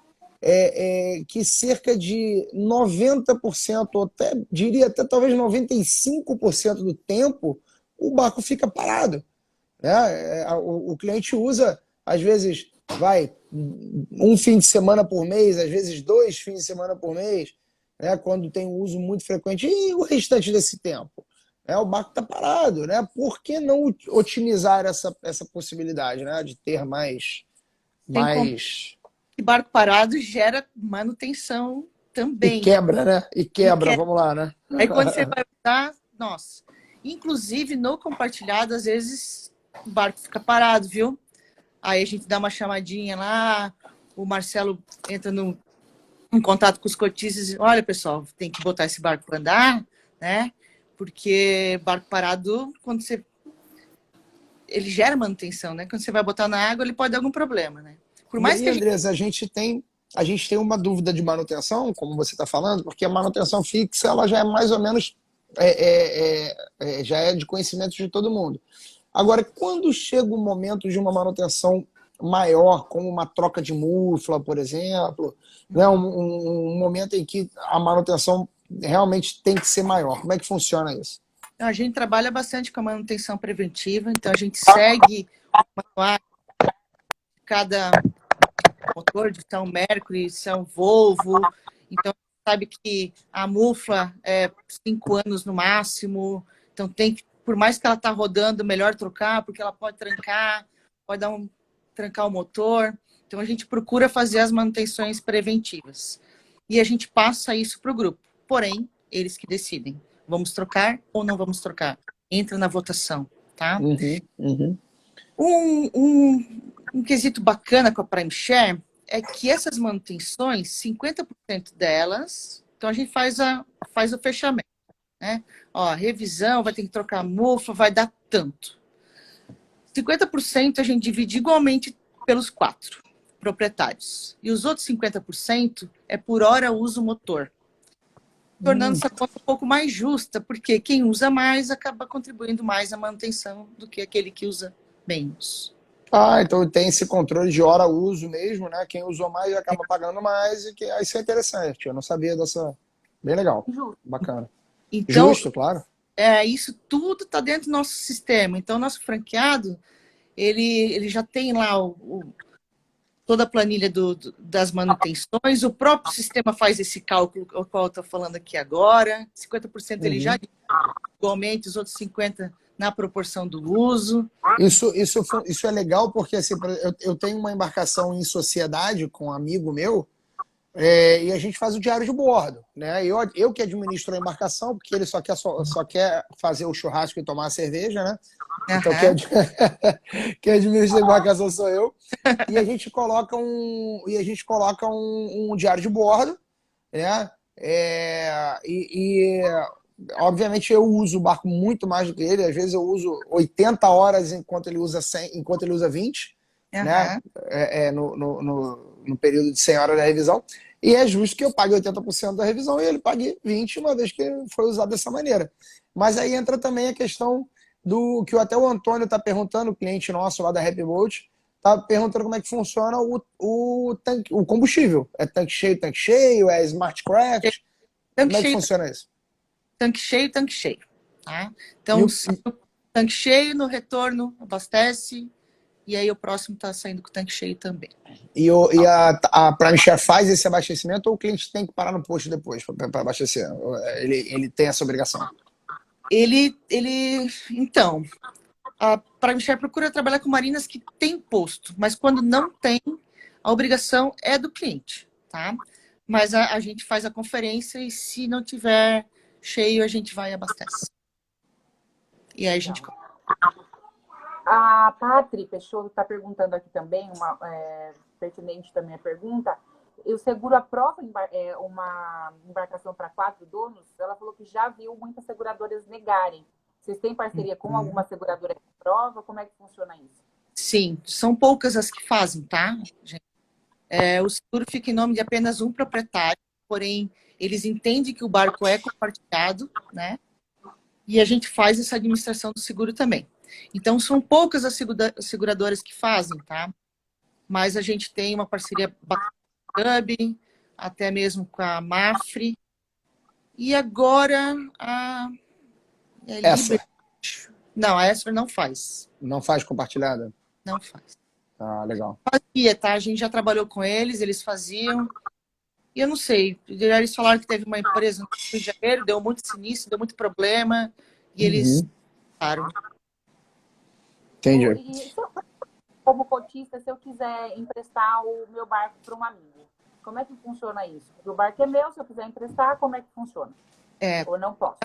que cerca de 90%, ou diria até talvez 95% do tempo, o barco fica parado, né? O cliente usa, às vezes, um fim de semana por mês, às vezes 2 fins de semana por mês, né? Quando tem um uso muito frequente, e o restante desse tempo? O barco está parado, né? Por que não otimizar essa possibilidade, né? De ter mais... E barco parado gera manutenção também. E quebra, né? E quebra, vamos lá, né? Aí quando você vai usar, nossa. Inclusive, no compartilhado, às vezes, o barco fica parado, viu? Aí a gente dá uma chamadinha lá, o Marcelo entra em contato com os cotistas e diz, olha, pessoal, tem que botar esse barco para andar, né? Porque barco parado, ele gera manutenção, né? Quando você vai botar na água, ele pode dar algum problema, né? Por mais que Andresa, a gente tem uma dúvida de manutenção, como você está falando, porque a manutenção fixa ela já é mais ou menos já é de conhecimento de todo mundo. Agora, quando chega o momento de uma manutenção maior, como uma troca de mufla, por exemplo, né, um momento em que a manutenção realmente tem que ser maior, como é que funciona isso? A gente trabalha bastante com a manutenção preventiva, então a gente segue o manual de cada motor, de São Mercury, São Volvo, então sabe que a mufla é 5 anos no máximo, então por mais que ela está rodando, melhor trocar, porque ela pode trancar, pode trancar o motor, então a gente procura fazer as manutenções preventivas. E a gente passa isso para o grupo, porém, eles que decidem. Vamos trocar ou não vamos trocar? Entra na votação, tá? Um quesito bacana com a Prime Share é que essas manutenções, 50% delas, então a gente faz o fechamento, né? Ó, revisão, vai ter que trocar a mufla, vai dar tanto. 50% a gente divide igualmente pelos 4 proprietários. E os outros 50% é por hora uso motor. tornando essa conta um pouco mais justa, porque quem usa mais acaba contribuindo mais à manutenção do que aquele que usa menos. Ah, então tem esse controle de hora uso mesmo, né? Quem usou mais acaba pagando mais, isso é interessante. Eu não sabia dessa. Bem legal. Justo. Bacana. Então, Justo, claro. isso tudo está dentro do nosso sistema. Então, nosso franqueado, ele já tem lá toda a planilha das manutenções, o próprio sistema faz esse cálculo, o qual eu estou falando aqui agora, 50% ele já igualmente, os outros 50% na proporção do uso. Isso é legal porque assim, eu tenho uma embarcação em sociedade com um amigo meu, e a gente faz o diário de bordo, né? Eu que administro a embarcação, porque ele só quer fazer o churrasco e tomar a cerveja, né? Então quem administra a embarcação sou eu. E a gente coloca um diário de bordo, né? Obviamente eu uso o barco muito mais do que ele. Às vezes eu uso 80 horas enquanto ele usa 100, enquanto ele usa 20, né? No período de 100 horas da revisão. E é justo que eu pague 80% da revisão e ele pague 20%, uma vez que foi usado dessa maneira. Mas aí entra também a questão do que até o Antônio está perguntando, o cliente nosso lá da Happy Boat, está perguntando como é que funciona o combustível. É tanque cheio, é Smartcraft? Como é que funciona isso? Tanque cheio. Tá? Então, tanque cheio, no retorno, abastece, e aí o próximo está saindo com o tanque cheio também. E a Primeshare faz esse abastecimento ou o cliente tem que parar no posto depois para abastecer? Ele tem essa obrigação? Então, a Primeshare procura trabalhar com marinas que tem posto, mas quando não tem, a obrigação é do cliente, tá? Mas a gente faz a conferência e se não tiver cheio, a gente vai e abastece. E aí a gente... A Patri Peixoto está perguntando aqui também, pertinente também a pergunta, o seguro aprova uma embarcação para 4 donos? Ela falou que já viu muitas seguradoras negarem. Vocês têm parceria com alguma seguradora que aprova? Como é que funciona isso? Sim, são poucas as que fazem, tá, gente? O seguro fica em nome de apenas um proprietário, porém, eles entendem que o barco é compartilhado, né? E a gente faz essa administração do seguro também. Então, são poucas as seguradoras que fazem, tá? Mas a gente tem uma parceria bacana com a Hub, até mesmo com a Mafre. E agora a Essa? Não, a Esper não faz. Não faz compartilhada? Não faz. Ah, legal. Fazia, tá? A gente já trabalhou com eles faziam. E eu não sei, eles falaram que teve uma empresa no Rio de Janeiro, deu muito sinistro, deu muito problema, e eles pararam. Entendi. E como cotista, se eu quiser emprestar o meu barco para um amigo, como é que funciona isso? Porque o barco é meu, se eu quiser emprestar, como é que funciona? Ou não posso?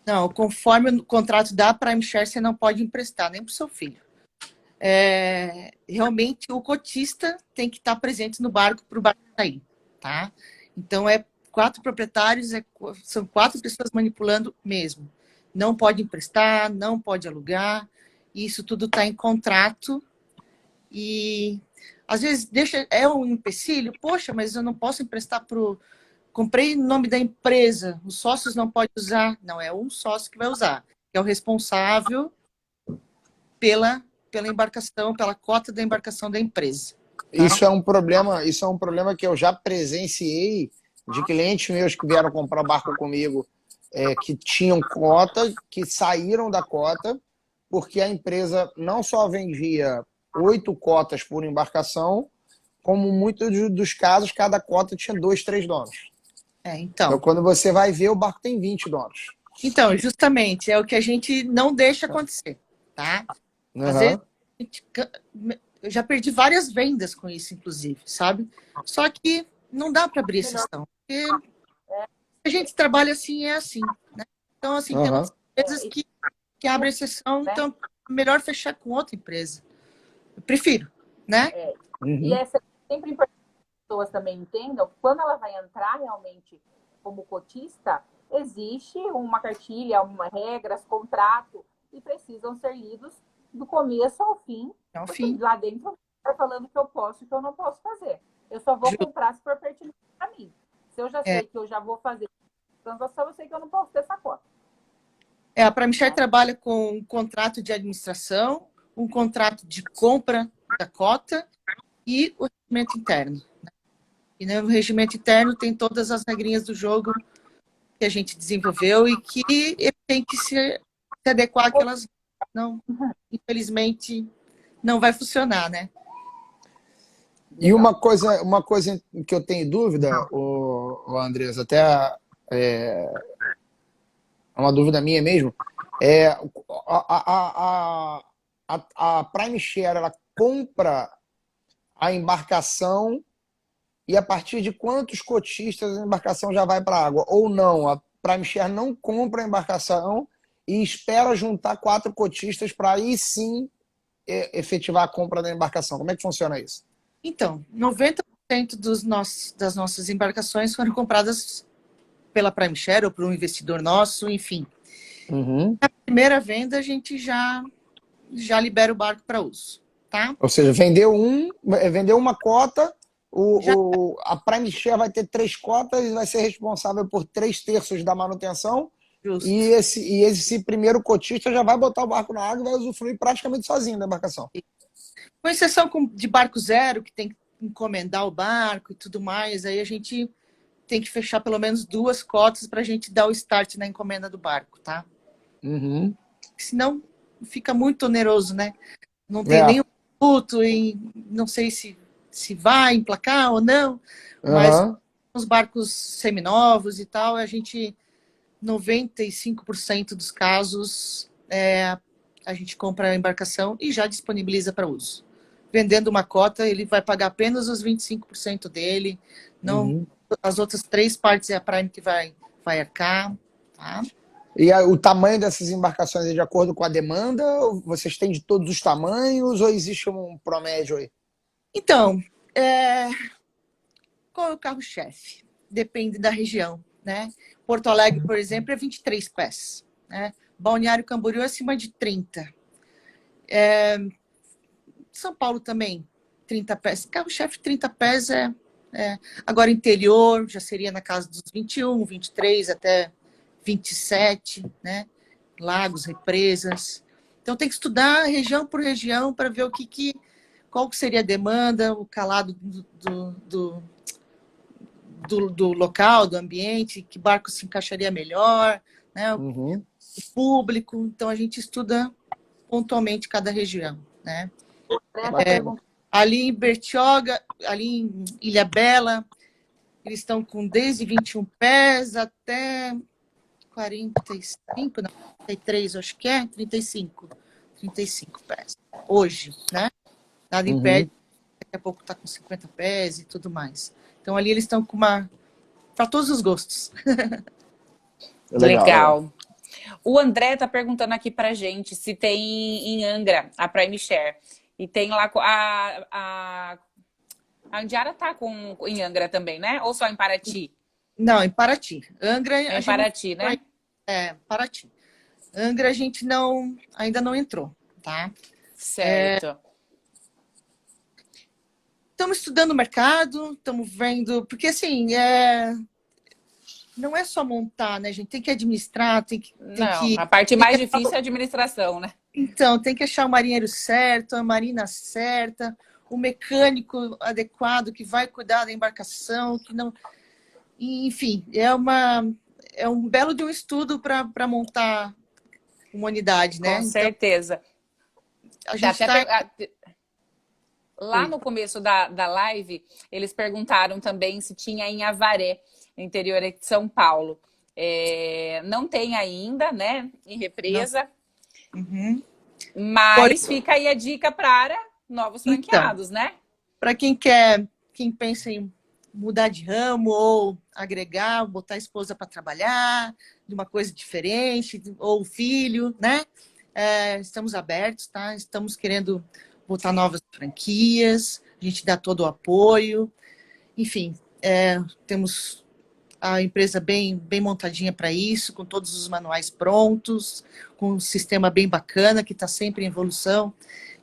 Não, conforme o contrato da Primeshare, você não pode emprestar, nem para o seu filho. Realmente, o cotista tem que estar presente no barco para o barco sair, tá? Então, 4 proprietários, são 4 pessoas manipulando mesmo. Não pode emprestar, não pode alugar, isso tudo está em contrato. E, às vezes, é um empecilho. Poxa, mas eu não posso emprestar para o... Comprei no nome da empresa, os sócios não podem usar. Não, é um sócio que vai usar, que é o responsável pela embarcação, pela cota da embarcação da empresa. Tá? Isso é um problema que eu já presenciei de clientes meus que vieram comprar barco comigo, que tinham cota, que saíram da cota, porque a empresa não só vendia 8 cotas por embarcação, como muitos dos casos, cada cota tinha 2, 3 donos. Então, quando você vai ver, o barco tem 20 donos. Então, justamente, é o que a gente não deixa acontecer, tá? Às vezes, eu já perdi várias vendas com isso, inclusive, sabe? Só que não dá para abrir exceção. Porque a gente trabalha assim, é assim, né? Então, assim, tem umas empresas que abrem exceção, então é melhor fechar com outra empresa. Eu prefiro, né? E é sempre importante que as pessoas também entendam que quando ela vai entrar realmente como cotista, existe uma cartilha, regras, contrato, e precisam ser lidos do começo ao fim. Lá dentro está falando que eu posso e que eu não posso fazer. Eu só vou comprar se for pertinente para mim. Se eu já sei que eu já vou fazer transação, eu sei que eu não posso ter essa cota. A Prime Share trabalha com um contrato de administração, um contrato de compra da cota e o regimento interno. E no regimento interno tem todas as regrinhas do jogo que a gente desenvolveu e que tem que se adequar àquelas. Não, infelizmente, não vai funcionar, né? E uma coisa que eu tenho dúvida, o Andrés, até é uma dúvida minha mesmo, a Prime Share, ela compra a embarcação e a partir de quantos cotistas a embarcação já vai para a água? Ou não, a Prime Share não compra a embarcação e espera juntar 4 cotistas para aí sim efetivar a compra da embarcação. Como é que funciona isso? Então, 90% das nossas embarcações foram compradas pela Prime Share ou por um investidor nosso, enfim. Uhum. Na primeira venda, a gente já libera o barco para uso, tá? Ou seja, vendeu uma cota, a Prime Share vai ter 3 cotas e vai ser responsável por 3/3 da manutenção. Justo. E esse primeiro cotista já vai botar o barco na água e vai usufruir praticamente sozinho da embarcação. Com exceção de barco zero, que tem que encomendar o barco e tudo mais, aí a gente tem que fechar pelo menos 2 cotas para a gente dar o start na encomenda do barco, tá? Uhum. Senão fica muito oneroso, né? Não tem nenhum produto e não sei se vai emplacar ou não, mas os barcos seminovos e tal, a gente, 95% dos casos, a gente compra a embarcação e já disponibiliza para uso. Vendendo uma cota, ele vai pagar apenas os 25% dele, não as outras 3 partes é a Prime que vai arcar, tá? E o tamanho dessas embarcações é de acordo com a demanda? Ou vocês têm de todos os tamanhos ou existe um promédio aí? Então, qual é o carro-chefe? Depende da região, né? Porto Alegre, por exemplo, é 23 pés, né? Balneário Camboriú é acima de 30. São Paulo também, 30 pés. Carro-chefe, 30 pés Agora, interior já seria na casa dos 21, 23 até 27, né? Lagos, represas. Então, tem que estudar região por região para ver qual que seria a demanda, o calado do local, do ambiente, que barco se encaixaria melhor, né? O público. Então, a gente estuda pontualmente cada região, né? Ali em Bertioga, ali em Ilhabela, eles estão com desde 21 pés até 45, não, 33, acho que 35 pés. Hoje, né? Nada impede, daqui a pouco está com 50 pés e tudo mais. Então, ali eles estão com para todos os gostos. Legal. O André tá perguntando aqui pra gente se tem em Angra a Prime Share. E tem lá a Andiara tá em Angra também, né? Ou só em Paraty? Não, em Paraty. Angra é em Paraty, né? Paraty. Angra a gente ainda não entrou, tá? Certo. Estamos estudando o mercado, estamos vendo, porque assim, não é só montar, né, gente? Tem que administrar, a parte mais difícil é a administração, né? Então, tem que achar o marinheiro certo, a marina certa, o mecânico adequado que vai cuidar da embarcação, que não... Enfim, é um belo de um estudo para montar uma unidade, né? Com certeza. Então, a gente Lá no começo da live, eles perguntaram também se tinha em Avaré, no interior de São Paulo. Não tem ainda, né? Em represa. Mas fica aí a dica para novos franqueados, né? Para quem pensa em mudar de ramo ou agregar, botar a esposa para trabalhar, de uma coisa diferente, ou o filho, né? Estamos abertos, tá? Estamos querendo botar novas franquias, a gente dá todo o apoio. Enfim, temos a empresa bem montadinha para isso, com todos os manuais prontos, com um sistema bem bacana, que está sempre em evolução.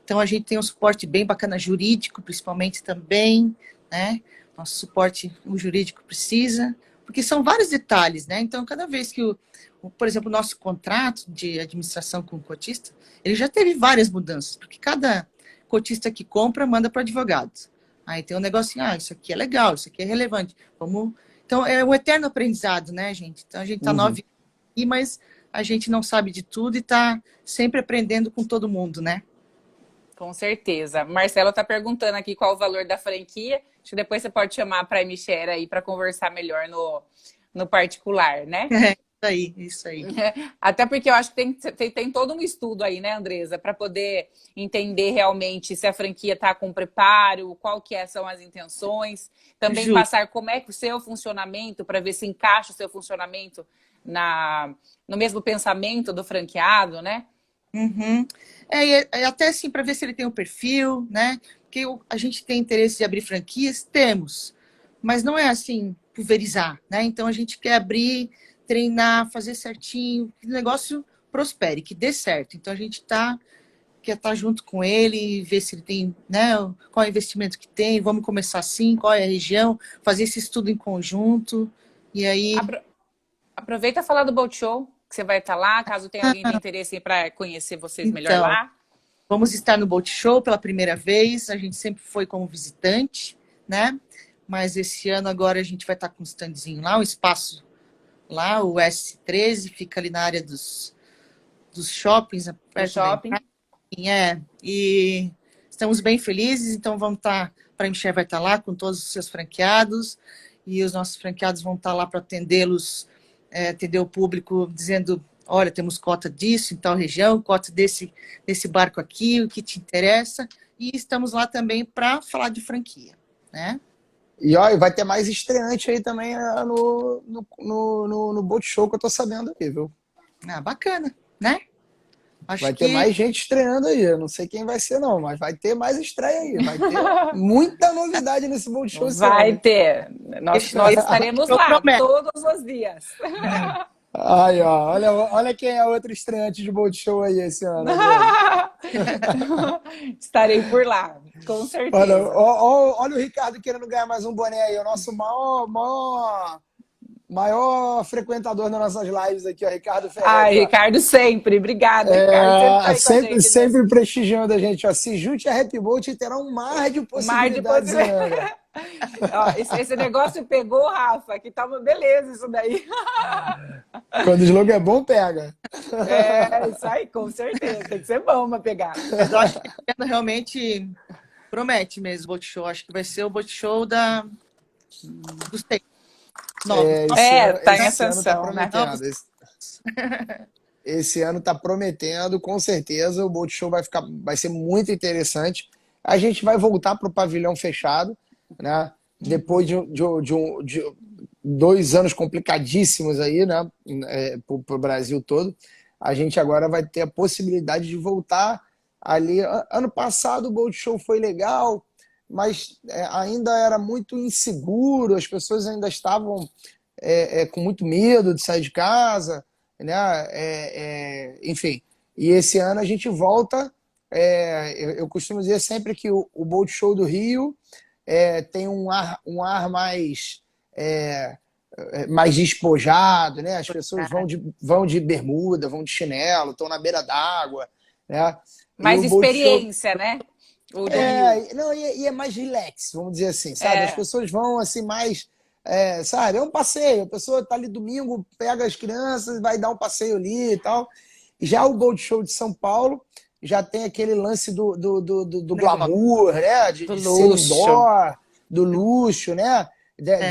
Então, a gente tem um suporte bem bacana jurídico, principalmente também, né? Nosso suporte, o jurídico precisa, porque são vários detalhes, né? Então, cada vez que, por exemplo, o nosso contrato de administração com o cotista, ele já teve várias mudanças, porque cada cotista que compra manda para o advogado. Aí tem um negocinho, isso aqui é legal, isso aqui é relevante. Vamos... Então, é um eterno aprendizado, né, gente? Então, a gente está 9 anos aqui, mas a gente não sabe de tudo e está sempre aprendendo com todo mundo, né? Com certeza. Marcelo está perguntando aqui qual o valor da franquia. Acho que depois você pode chamar a Prime Share aí para conversar melhor no particular, né? Isso aí. Até porque eu acho que tem todo um estudo aí, né, Andresa, para poder entender realmente se a franquia está com preparo, qual que são as intenções. Também passar como é que o seu funcionamento, para ver se encaixa o seu funcionamento no mesmo pensamento do franqueado, né? Uhum. Até assim, para ver se ele tem um perfil, né? Porque a gente tem interesse de abrir franquias, temos, mas não é assim, pulverizar, né? Então a gente quer abrir, treinar, fazer certinho, que o negócio prospere, que dê certo. Então a gente quer estar junto com ele, ver se ele tem, né? Qual é o investimento que tem, vamos começar assim, qual é a região, fazer esse estudo em conjunto, e aí... Aproveita e falar do Boat Show, que você vai estar lá, caso tenha alguém de interesse para conhecer vocês melhor lá. Vamos estar no Boat Show pela primeira vez, a gente sempre foi como visitante, né? Mas esse ano agora a gente vai estar com um standzinho lá, um espaço lá, o S13, fica ali na área dos shoppings, perto do shopping. E estamos bem felizes, então vamos estar, a Prime Share vai estar lá com todos os seus franqueados, e os nossos franqueados vão estar lá para atendê-los, atender o público dizendo, olha, temos cota disso em tal região, cota desse barco aqui, o que te interessa, e estamos lá também para falar de franquia, né? E vai ter mais estreante aí também no Boat Show, que eu tô sabendo aí, viu? Bacana, né? Vai ter mais gente estreando aí. Eu não sei quem vai ser, não, mas vai ter mais estreia aí. Vai ter muita novidade nesse Boat Show. Vai ter. Nós estaremos lá todos os dias. Aí, olha quem é outro estreante de Boat Show aí esse ano. Estarei por lá, com certeza. Olha o Ricardo querendo ganhar mais um boné aí. O nosso maior frequentador das nossas lives aqui, Ricardo Ferreira. Ricardo sempre. Obrigada, Ricardo. Sempre prestigiando a gente. Se junte a Happy Boat e terá um mar de possibilidades. Esse negócio pegou, Rafa, que tá uma beleza isso daí. Quando o slogan é bom, pega. Isso aí, com certeza. Tem que ser bom pra pegar. Mas eu acho que realmente promete mesmo o Boat Show. Acho que vai ser o Boat Show dos tempos. Tá em ascensão, né? Esse ano tá prometendo, com certeza. O Boat Show vai ser muito interessante. A gente vai voltar para o pavilhão fechado, né? Depois de 2 anos complicadíssimos aí, né? Para o Brasil todo. A gente agora vai ter a possibilidade de voltar ali. Ano passado o Boat Show foi legal, mas ainda era muito inseguro, as pessoas ainda estavam com muito medo de sair de casa, né? Enfim. E esse ano a gente volta. Eu costumo dizer sempre que o Boat Show do Rio tem um ar mais despojado, né? As pessoas vão de bermuda, vão de chinelo, estão na beira d'água, né? Mais experiência, né? E é mais relax, vamos dizer assim, sabe? As pessoas vão assim mais, sabe? É um passeio, a pessoa tá ali domingo, pega as crianças, vai dar um passeio ali e tal. Já o Boat Show de São Paulo já tem aquele lance do glamour, né? De ser indoor, do luxo, né?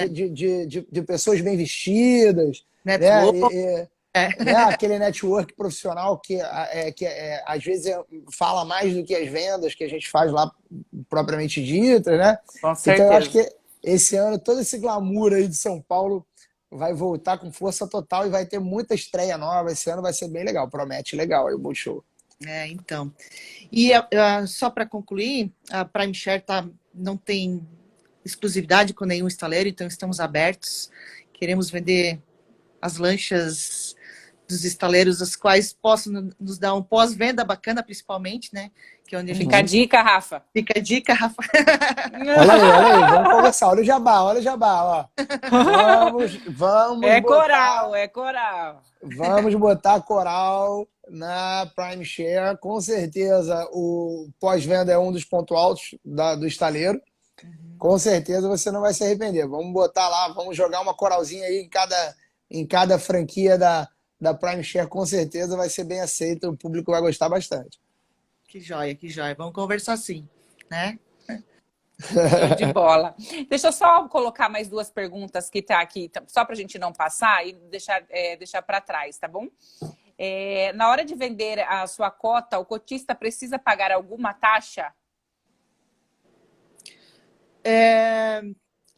De pessoas bem vestidas, né? Aquele network profissional que às vezes fala mais do que as vendas que a gente faz lá propriamente ditas, né? Com certeza. Então eu acho que esse ano todo esse glamour aí de São Paulo vai voltar com força total e vai ter muita estreia nova. Esse ano vai ser bem legal, promete legal aí o Boat Show. Então. E só para concluir, a Prime Share não tem exclusividade com nenhum estaleiro, então estamos abertos. Queremos vender as lanchas dos estaleiros, os quais possam nos dar um pós-venda bacana, principalmente, né? Que é onde a gente... Fica a dica, Rafa. Fica a dica, Rafa. Olha aí, vamos conversar. Olha o jabá, ó. Vamos É botar, coral, é coral. Vamos botar coral na Prime Share. Com certeza, o pós-venda é um dos pontos altos do estaleiro. Com certeza você não vai se arrepender. Vamos botar lá, vamos jogar uma coralzinha aí em cada franquia da Prime Share. Com certeza vai ser bem aceito. O público vai gostar bastante. Que joia, que joia. Vamos conversar sim, né? Show de bola. Deixa eu só colocar mais duas perguntas que tá aqui, só para a gente não passar e deixar para trás, tá bom? Na hora de vender a sua cota, o cotista precisa pagar alguma taxa?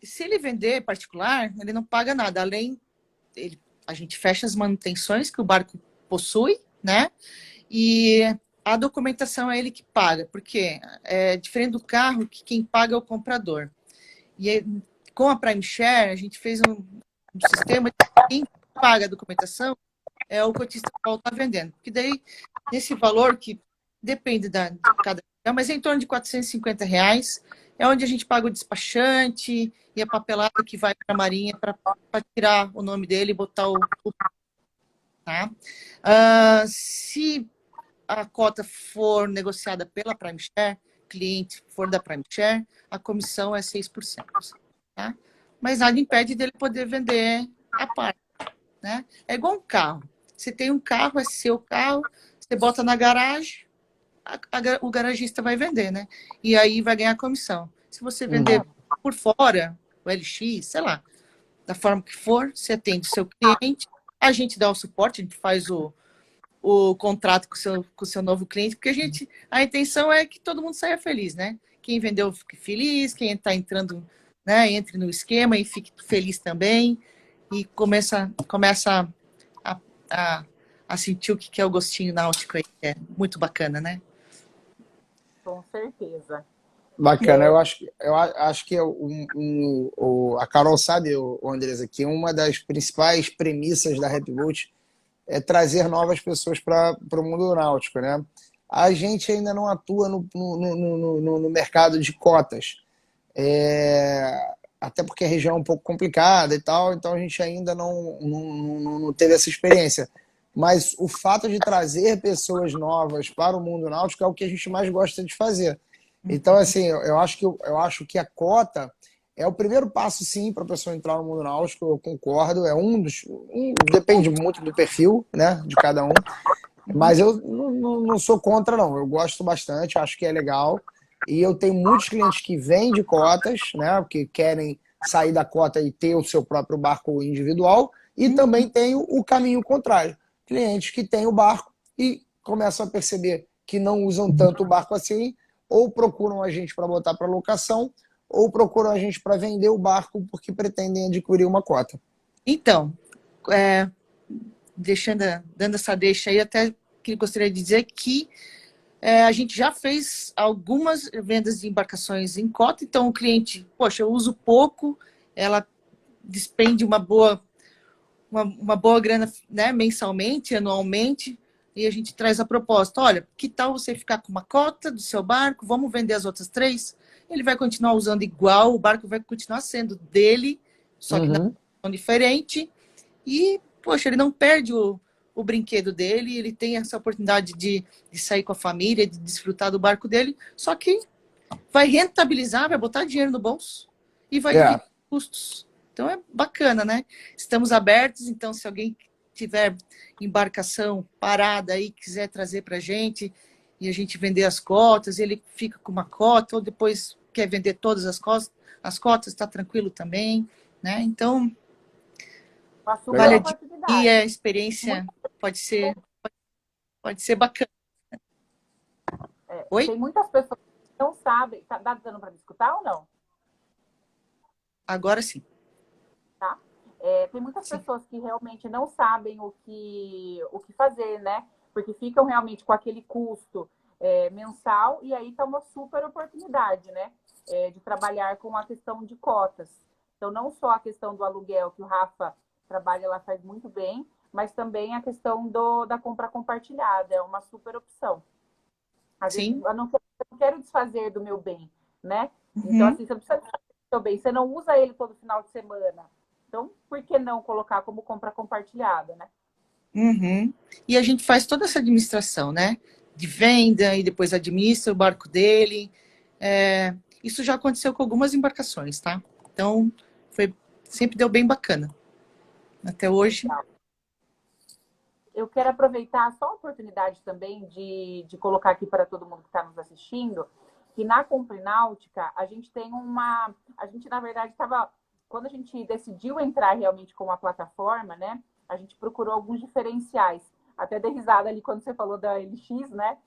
Se ele vender particular, ele não paga nada. Além, a gente fecha as manutenções que o barco possui, né? E a documentação é ele que paga, porque é diferente do carro, que quem paga é o comprador. E com a Prime Share, a gente fez um sistema de quem paga a documentação é o cotista que está vendendo. Porque daí, nesse valor, que depende de cada... Mas é em torno de R$ 450, é onde a gente paga o despachante e a papelada que vai para a Marinha para tirar o nome dele e botar tá? Se a cota for negociada pela Prime Share, cliente for da Prime Share, a comissão é 6%. Tá? Mas nada impede dele poder vender a parte. Né? É igual um carro. Você tem um carro, é seu carro, você bota na garagem, o garagista vai vender, né? E aí vai ganhar comissão. Se você vender por fora, o LX, sei lá, da forma que for, você atende o seu cliente, a gente dá o suporte, a gente faz o contrato com o seu novo cliente, porque a intenção é que todo mundo saia feliz, né? Quem vendeu fique feliz, quem está entrando, né, entre no esquema e fique feliz também, e começa a sentir o que é o gostinho náutico aí, que é muito bacana, né? Com certeza. Bacana, eu acho que a Carol sabe, Andresa, que uma das principais premissas da Happy Boat é trazer novas pessoas para o mundo náutico, né? A gente ainda não atua no mercado de cotas, até porque a região é um pouco complicada e tal, então a gente ainda não teve essa experiência. Mas o fato de trazer pessoas novas para o mundo náutico é o que a gente mais gosta de fazer. Então, assim, eu acho que a cota é o primeiro passo, sim, para a pessoa entrar no mundo náutico, eu concordo. Depende muito do perfil, né, de cada um. Mas eu não sou contra, não. Eu gosto bastante, acho que é legal. E eu tenho muitos clientes que vêm de cotas, né, que querem sair da cota e ter o seu próprio barco individual. E também tenho o caminho contrário. Clientes que têm o barco e começam a perceber que não usam tanto o barco assim, ou procuram a gente para botar para locação, ou procuram a gente para vender o barco porque pretendem adquirir uma cota. Então, dando essa deixa aí, até que gostaria de dizer que a gente já fez algumas vendas de embarcações em cota, então o cliente, poxa, eu uso pouco, ela despende uma boa grana, né, mensalmente, anualmente, e a gente traz a proposta, olha, que tal você ficar com uma cota do seu barco, vamos vender as outras 3? Ele vai continuar usando igual, o barco vai continuar sendo dele, só que na situação diferente, e, poxa, ele não perde o brinquedo dele, ele tem essa oportunidade de sair com a família, de desfrutar do barco dele, só que vai rentabilizar, vai botar dinheiro no bolso e vai dividir custos. Então é bacana, né? Estamos abertos, então se alguém tiver embarcação parada aí, quiser trazer para a gente e a gente vender as cotas, ele fica com uma cota, ou depois quer vender todas as cotas, está tranquilo também, né? Então, vale e a experiência pode ser bacana. Oi? Tem muitas pessoas que não sabem. Tá dando para me escutar ou não? Agora sim. Tá? Tem muitas pessoas que realmente não sabem o que fazer, né? Porque ficam realmente com aquele custo mensal e aí está uma super oportunidade, né? De trabalhar com a questão de cotas. Então, não só a questão do aluguel, que o Rafa trabalha, ela faz muito bem, mas também a questão da compra compartilhada, é uma super opção. Às vezes, Sim. eu não quero desfazer do meu bem, né? Então, Uhum. assim, você não precisa desfazer do seu bem, você não usa ele todo final de semana. Então, por que não colocar como compra compartilhada, né? Uhum. E a gente faz toda essa administração, né? De venda e depois administra o barco dele. Isso já aconteceu com algumas embarcações, tá? Então, sempre deu bem bacana. Até hoje. Eu quero aproveitar só a oportunidade também de colocar aqui para todo mundo que está nos assistindo, que na Comprináutica a gente tem uma. A gente, na verdade, estava. Quando a gente decidiu entrar realmente com a plataforma, né? A gente procurou alguns diferenciais. Até dei risada ali quando você falou da LX, né?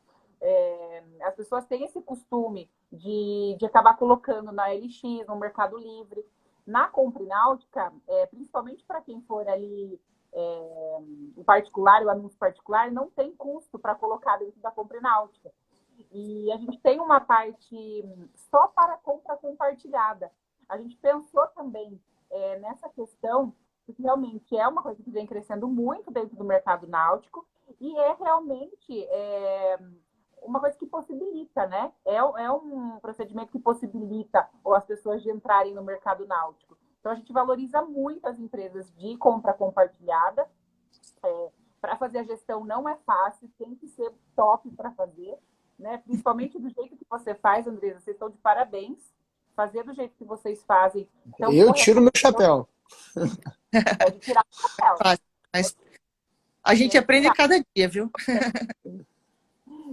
As pessoas têm esse costume de acabar colocando na LX, no Mercado Livre. Na Comprináutica, principalmente para quem for ali o particular, o anúncio particular, não tem custo para colocar dentro da compra náutica. E a gente tem uma parte só para compra compartilhada. A gente pensou também nessa questão, porque realmente é uma coisa que vem crescendo muito dentro do mercado náutico e é realmente uma coisa que possibilita, né? É um procedimento que possibilita as pessoas de entrarem no mercado náutico. Então, a gente valoriza muito as empresas de compra compartilhada. Para fazer a gestão não é fácil, tem que ser top para fazer, né? Principalmente do jeito que você faz, Andresa. Vocês estão de parabéns. Fazer do jeito que vocês fazem. Então, Eu tiro meu chapéu. pode tirar o papel. Mas a gente aprende a cada dia, viu?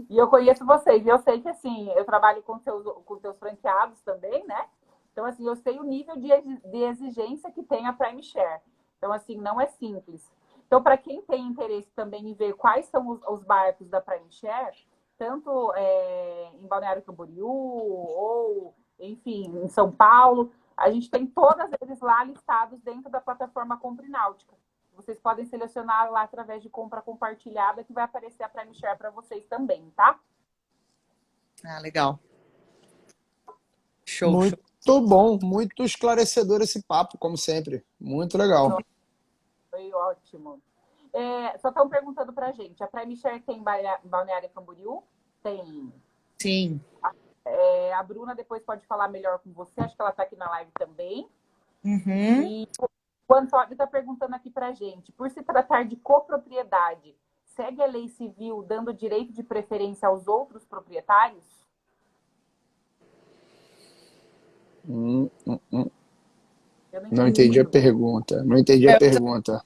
E eu conheço vocês, e eu sei que assim, eu trabalho com seus franqueados também, né? Então, assim, eu sei o nível de exigência que tem a Prime Share. Então, assim, não é simples. Então, para quem tem interesse também em ver quais são os barcos da Prime Share, tanto em Balneário Camboriú ou, enfim, em São Paulo, a gente tem todas eles lá listados dentro da plataforma Compre Náutica. Vocês podem selecionar lá através de compra compartilhada, que vai aparecer a Prime Share para vocês também, tá? Ah, legal. Show, show. Muito bom, muito esclarecedor esse papo, como sempre. Muito legal. Foi ótimo. Só estão perguntando pra gente, a Prime Share tem Balneário Camboriú? Tem. Sim. A Bruna depois pode falar melhor com você, acho que ela está aqui na live também. Uhum. E o Antônio está perguntando aqui pra gente, por se tratar de copropriedade, segue a lei civil dando direito de preferência aos outros proprietários? Eu Não entendi a muito. pergunta. Não entendi a pergunta.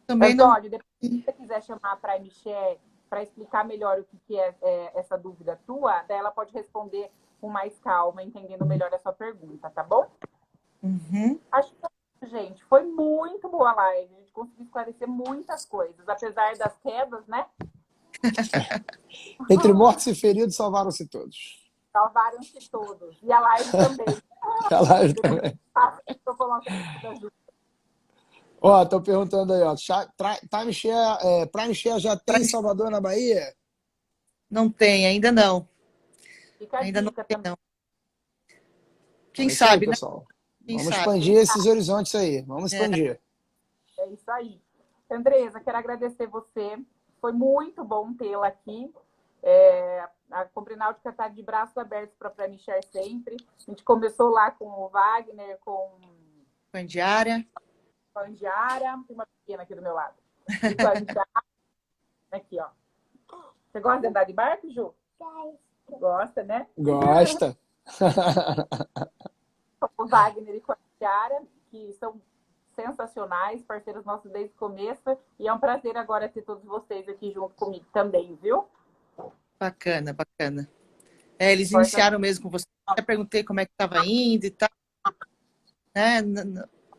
Também não. Antônio, depois se você quiser chamar a Prime Share para explicar melhor o que é essa dúvida tua, daí ela pode responder com mais calma, entendendo melhor a sua pergunta, tá bom? Uhum. Acho que é isso, gente. Foi muito boa a live. A gente conseguiu esclarecer muitas coisas, apesar das quedas, né? Entre mortos e feridos, salvaram-se todos. Salvaram-se todos. E a live também. A live também. Estou colocando. Ó, estão perguntando aí, ó. Prime Share já tem em Salvador, na Bahia? Não tem, ainda não. Fica a Ainda não dica tem, também. não. Quem É isso aí, sabe, né? pessoal. Quem Vamos sabe? expandir esses horizontes aí. Vamos É. expandir. É isso aí. Andresa, quero agradecer você. Foi muito bom tê-la aqui. A Comprináutica está de braços abertos para Prime Share sempre. A gente começou lá com o Wagner, com Pandiária. a Andiara. Tem uma pequena aqui do meu lado. E com a Andiara. Aqui, ó. Você gosta de andar de barco, Ju? Gosta, né? Gosta. Com o Wagner e com a Andiara, que são sensacionais, parceiros nossos desde o começo. E é um prazer agora ter todos vocês aqui junto comigo também, viu? Bacana, bacana. Eles iniciaram mesmo com você. Eu perguntei como é que estava indo e tal. Né?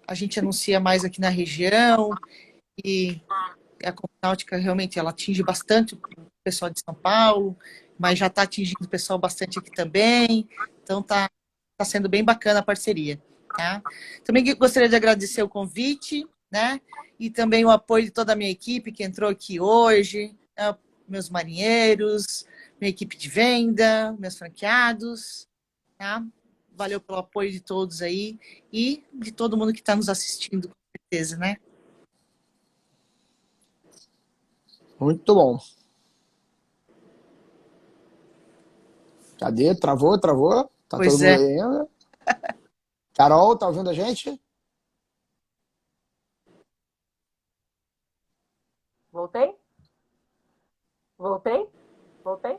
A gente anuncia mais aqui na região e a Comprináutica realmente ela atinge bastante o pessoal de São Paulo, mas já está atingindo o pessoal bastante aqui também. Então tá sendo bem bacana a parceria. Tá? Também gostaria de agradecer o convite, né? E também o apoio de toda a minha equipe que entrou aqui hoje, né? Meus marinheiros, minha equipe de venda, meus franqueados, tá? Valeu pelo apoio de todos aí e de todo mundo que está nos assistindo, com certeza, né? Muito bom. Cadê? Travou? Tá todo Pois mundo é. aí ainda? Carol, tá ouvindo a gente? Voltei? Voltei? Voltei?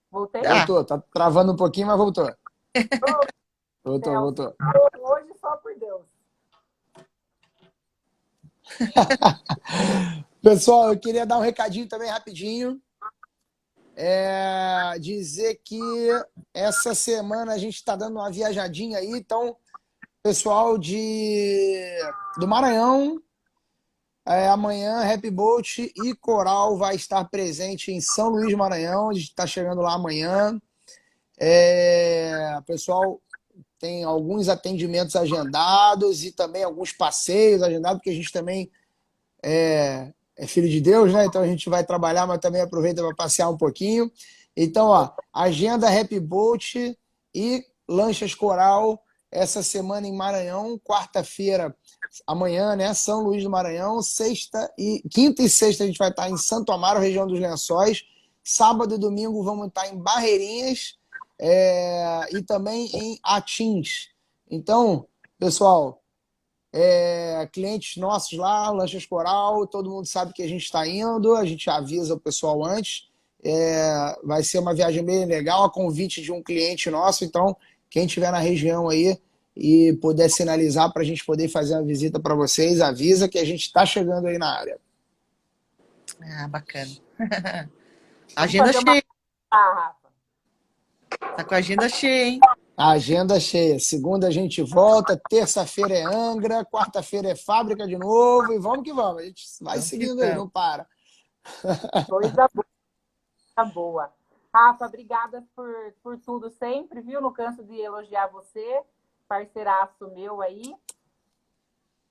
Voltei? Ah, Voltou. Tá travando um pouquinho, mas voltou. Celso, Voltou. hoje só por Deus. Pessoal, eu queria dar um recadinho também rapidinho. Dizer que essa semana a gente está dando uma viajadinha aí, então, pessoal do Maranhão, amanhã Happy Boat e Coral vai estar presente em São Luís, Maranhão. A gente está chegando lá amanhã. Pessoal, tem alguns atendimentos agendados e também alguns passeios agendados, porque a gente também é filho de Deus, né? Então a gente vai trabalhar, mas também aproveita para passear um pouquinho. Então, ó, agenda Happy Boat e Lanchas Coral essa semana em Maranhão, quarta-feira, amanhã, né? São Luís do Maranhão, quinta e sexta a gente vai estar em Santo Amaro, região dos Lençóis. Sábado e domingo vamos estar em Barreirinhas e também em Atins. Então, pessoal, clientes nossos lá, Lanchas Coral, todo mundo sabe que a gente está indo, a gente avisa o pessoal antes. Vai ser uma viagem bem legal, a convite de um cliente nosso, então quem estiver na região aí e puder sinalizar para a gente poder fazer uma visita para vocês, avisa que a gente está chegando aí na área. bacana. Vamos Agenda fazer cheia. Rafa. Tá com a agenda cheia, hein? Agenda cheia. Segunda a gente volta, terça-feira é Angra, quarta-feira é Fábrica de novo e vamos que vamos. A gente vai Vamos que seguindo aí, vamos. não para. Coisa boa. Rafa, obrigada por tudo sempre, viu? Não canso de elogiar você, parceiraço meu aí.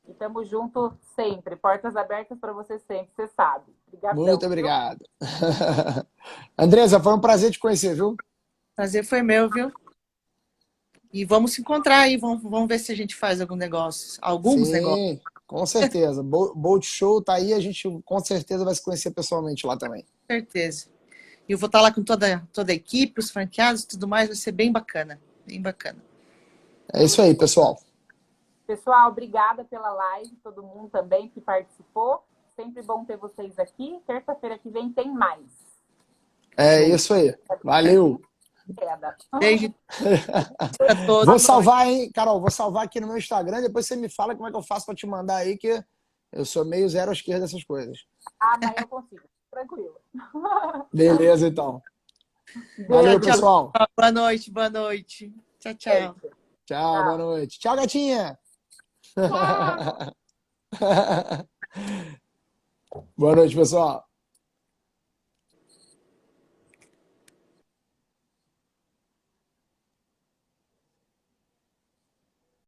E tamo junto sempre. Portas abertas para você sempre, você sabe. Obrigadão. Muito obrigado. Andresa, foi um prazer te conhecer, viu? Prazer foi meu, viu? E vamos se encontrar aí, vamos ver se a gente faz algum negócio, alguns negócios. Sim, com certeza. Boat Show tá aí, a gente com certeza vai se conhecer pessoalmente lá também. Com certeza. E eu vou estar lá com toda a equipe, os franqueados e tudo mais, vai ser bem bacana, bem bacana. É isso aí, pessoal. Pessoal, obrigada pela live, todo mundo também que participou. Sempre bom ter vocês aqui. Terça-feira que vem tem mais. É isso aí. Valeu. Beijo a todos. Vou salvar, hein, Carol? Vou salvar aqui no meu Instagram. Depois você me fala como é que eu faço para te mandar aí, que eu sou meio zero à esquerda dessas coisas. Mas eu consigo. Tranquilo. Beleza, então. Beijo. Valeu, pessoal. Boa noite, boa noite. Tchau, tchau. Tchau, boa noite. Tchau, gatinha. Boa noite, pessoal.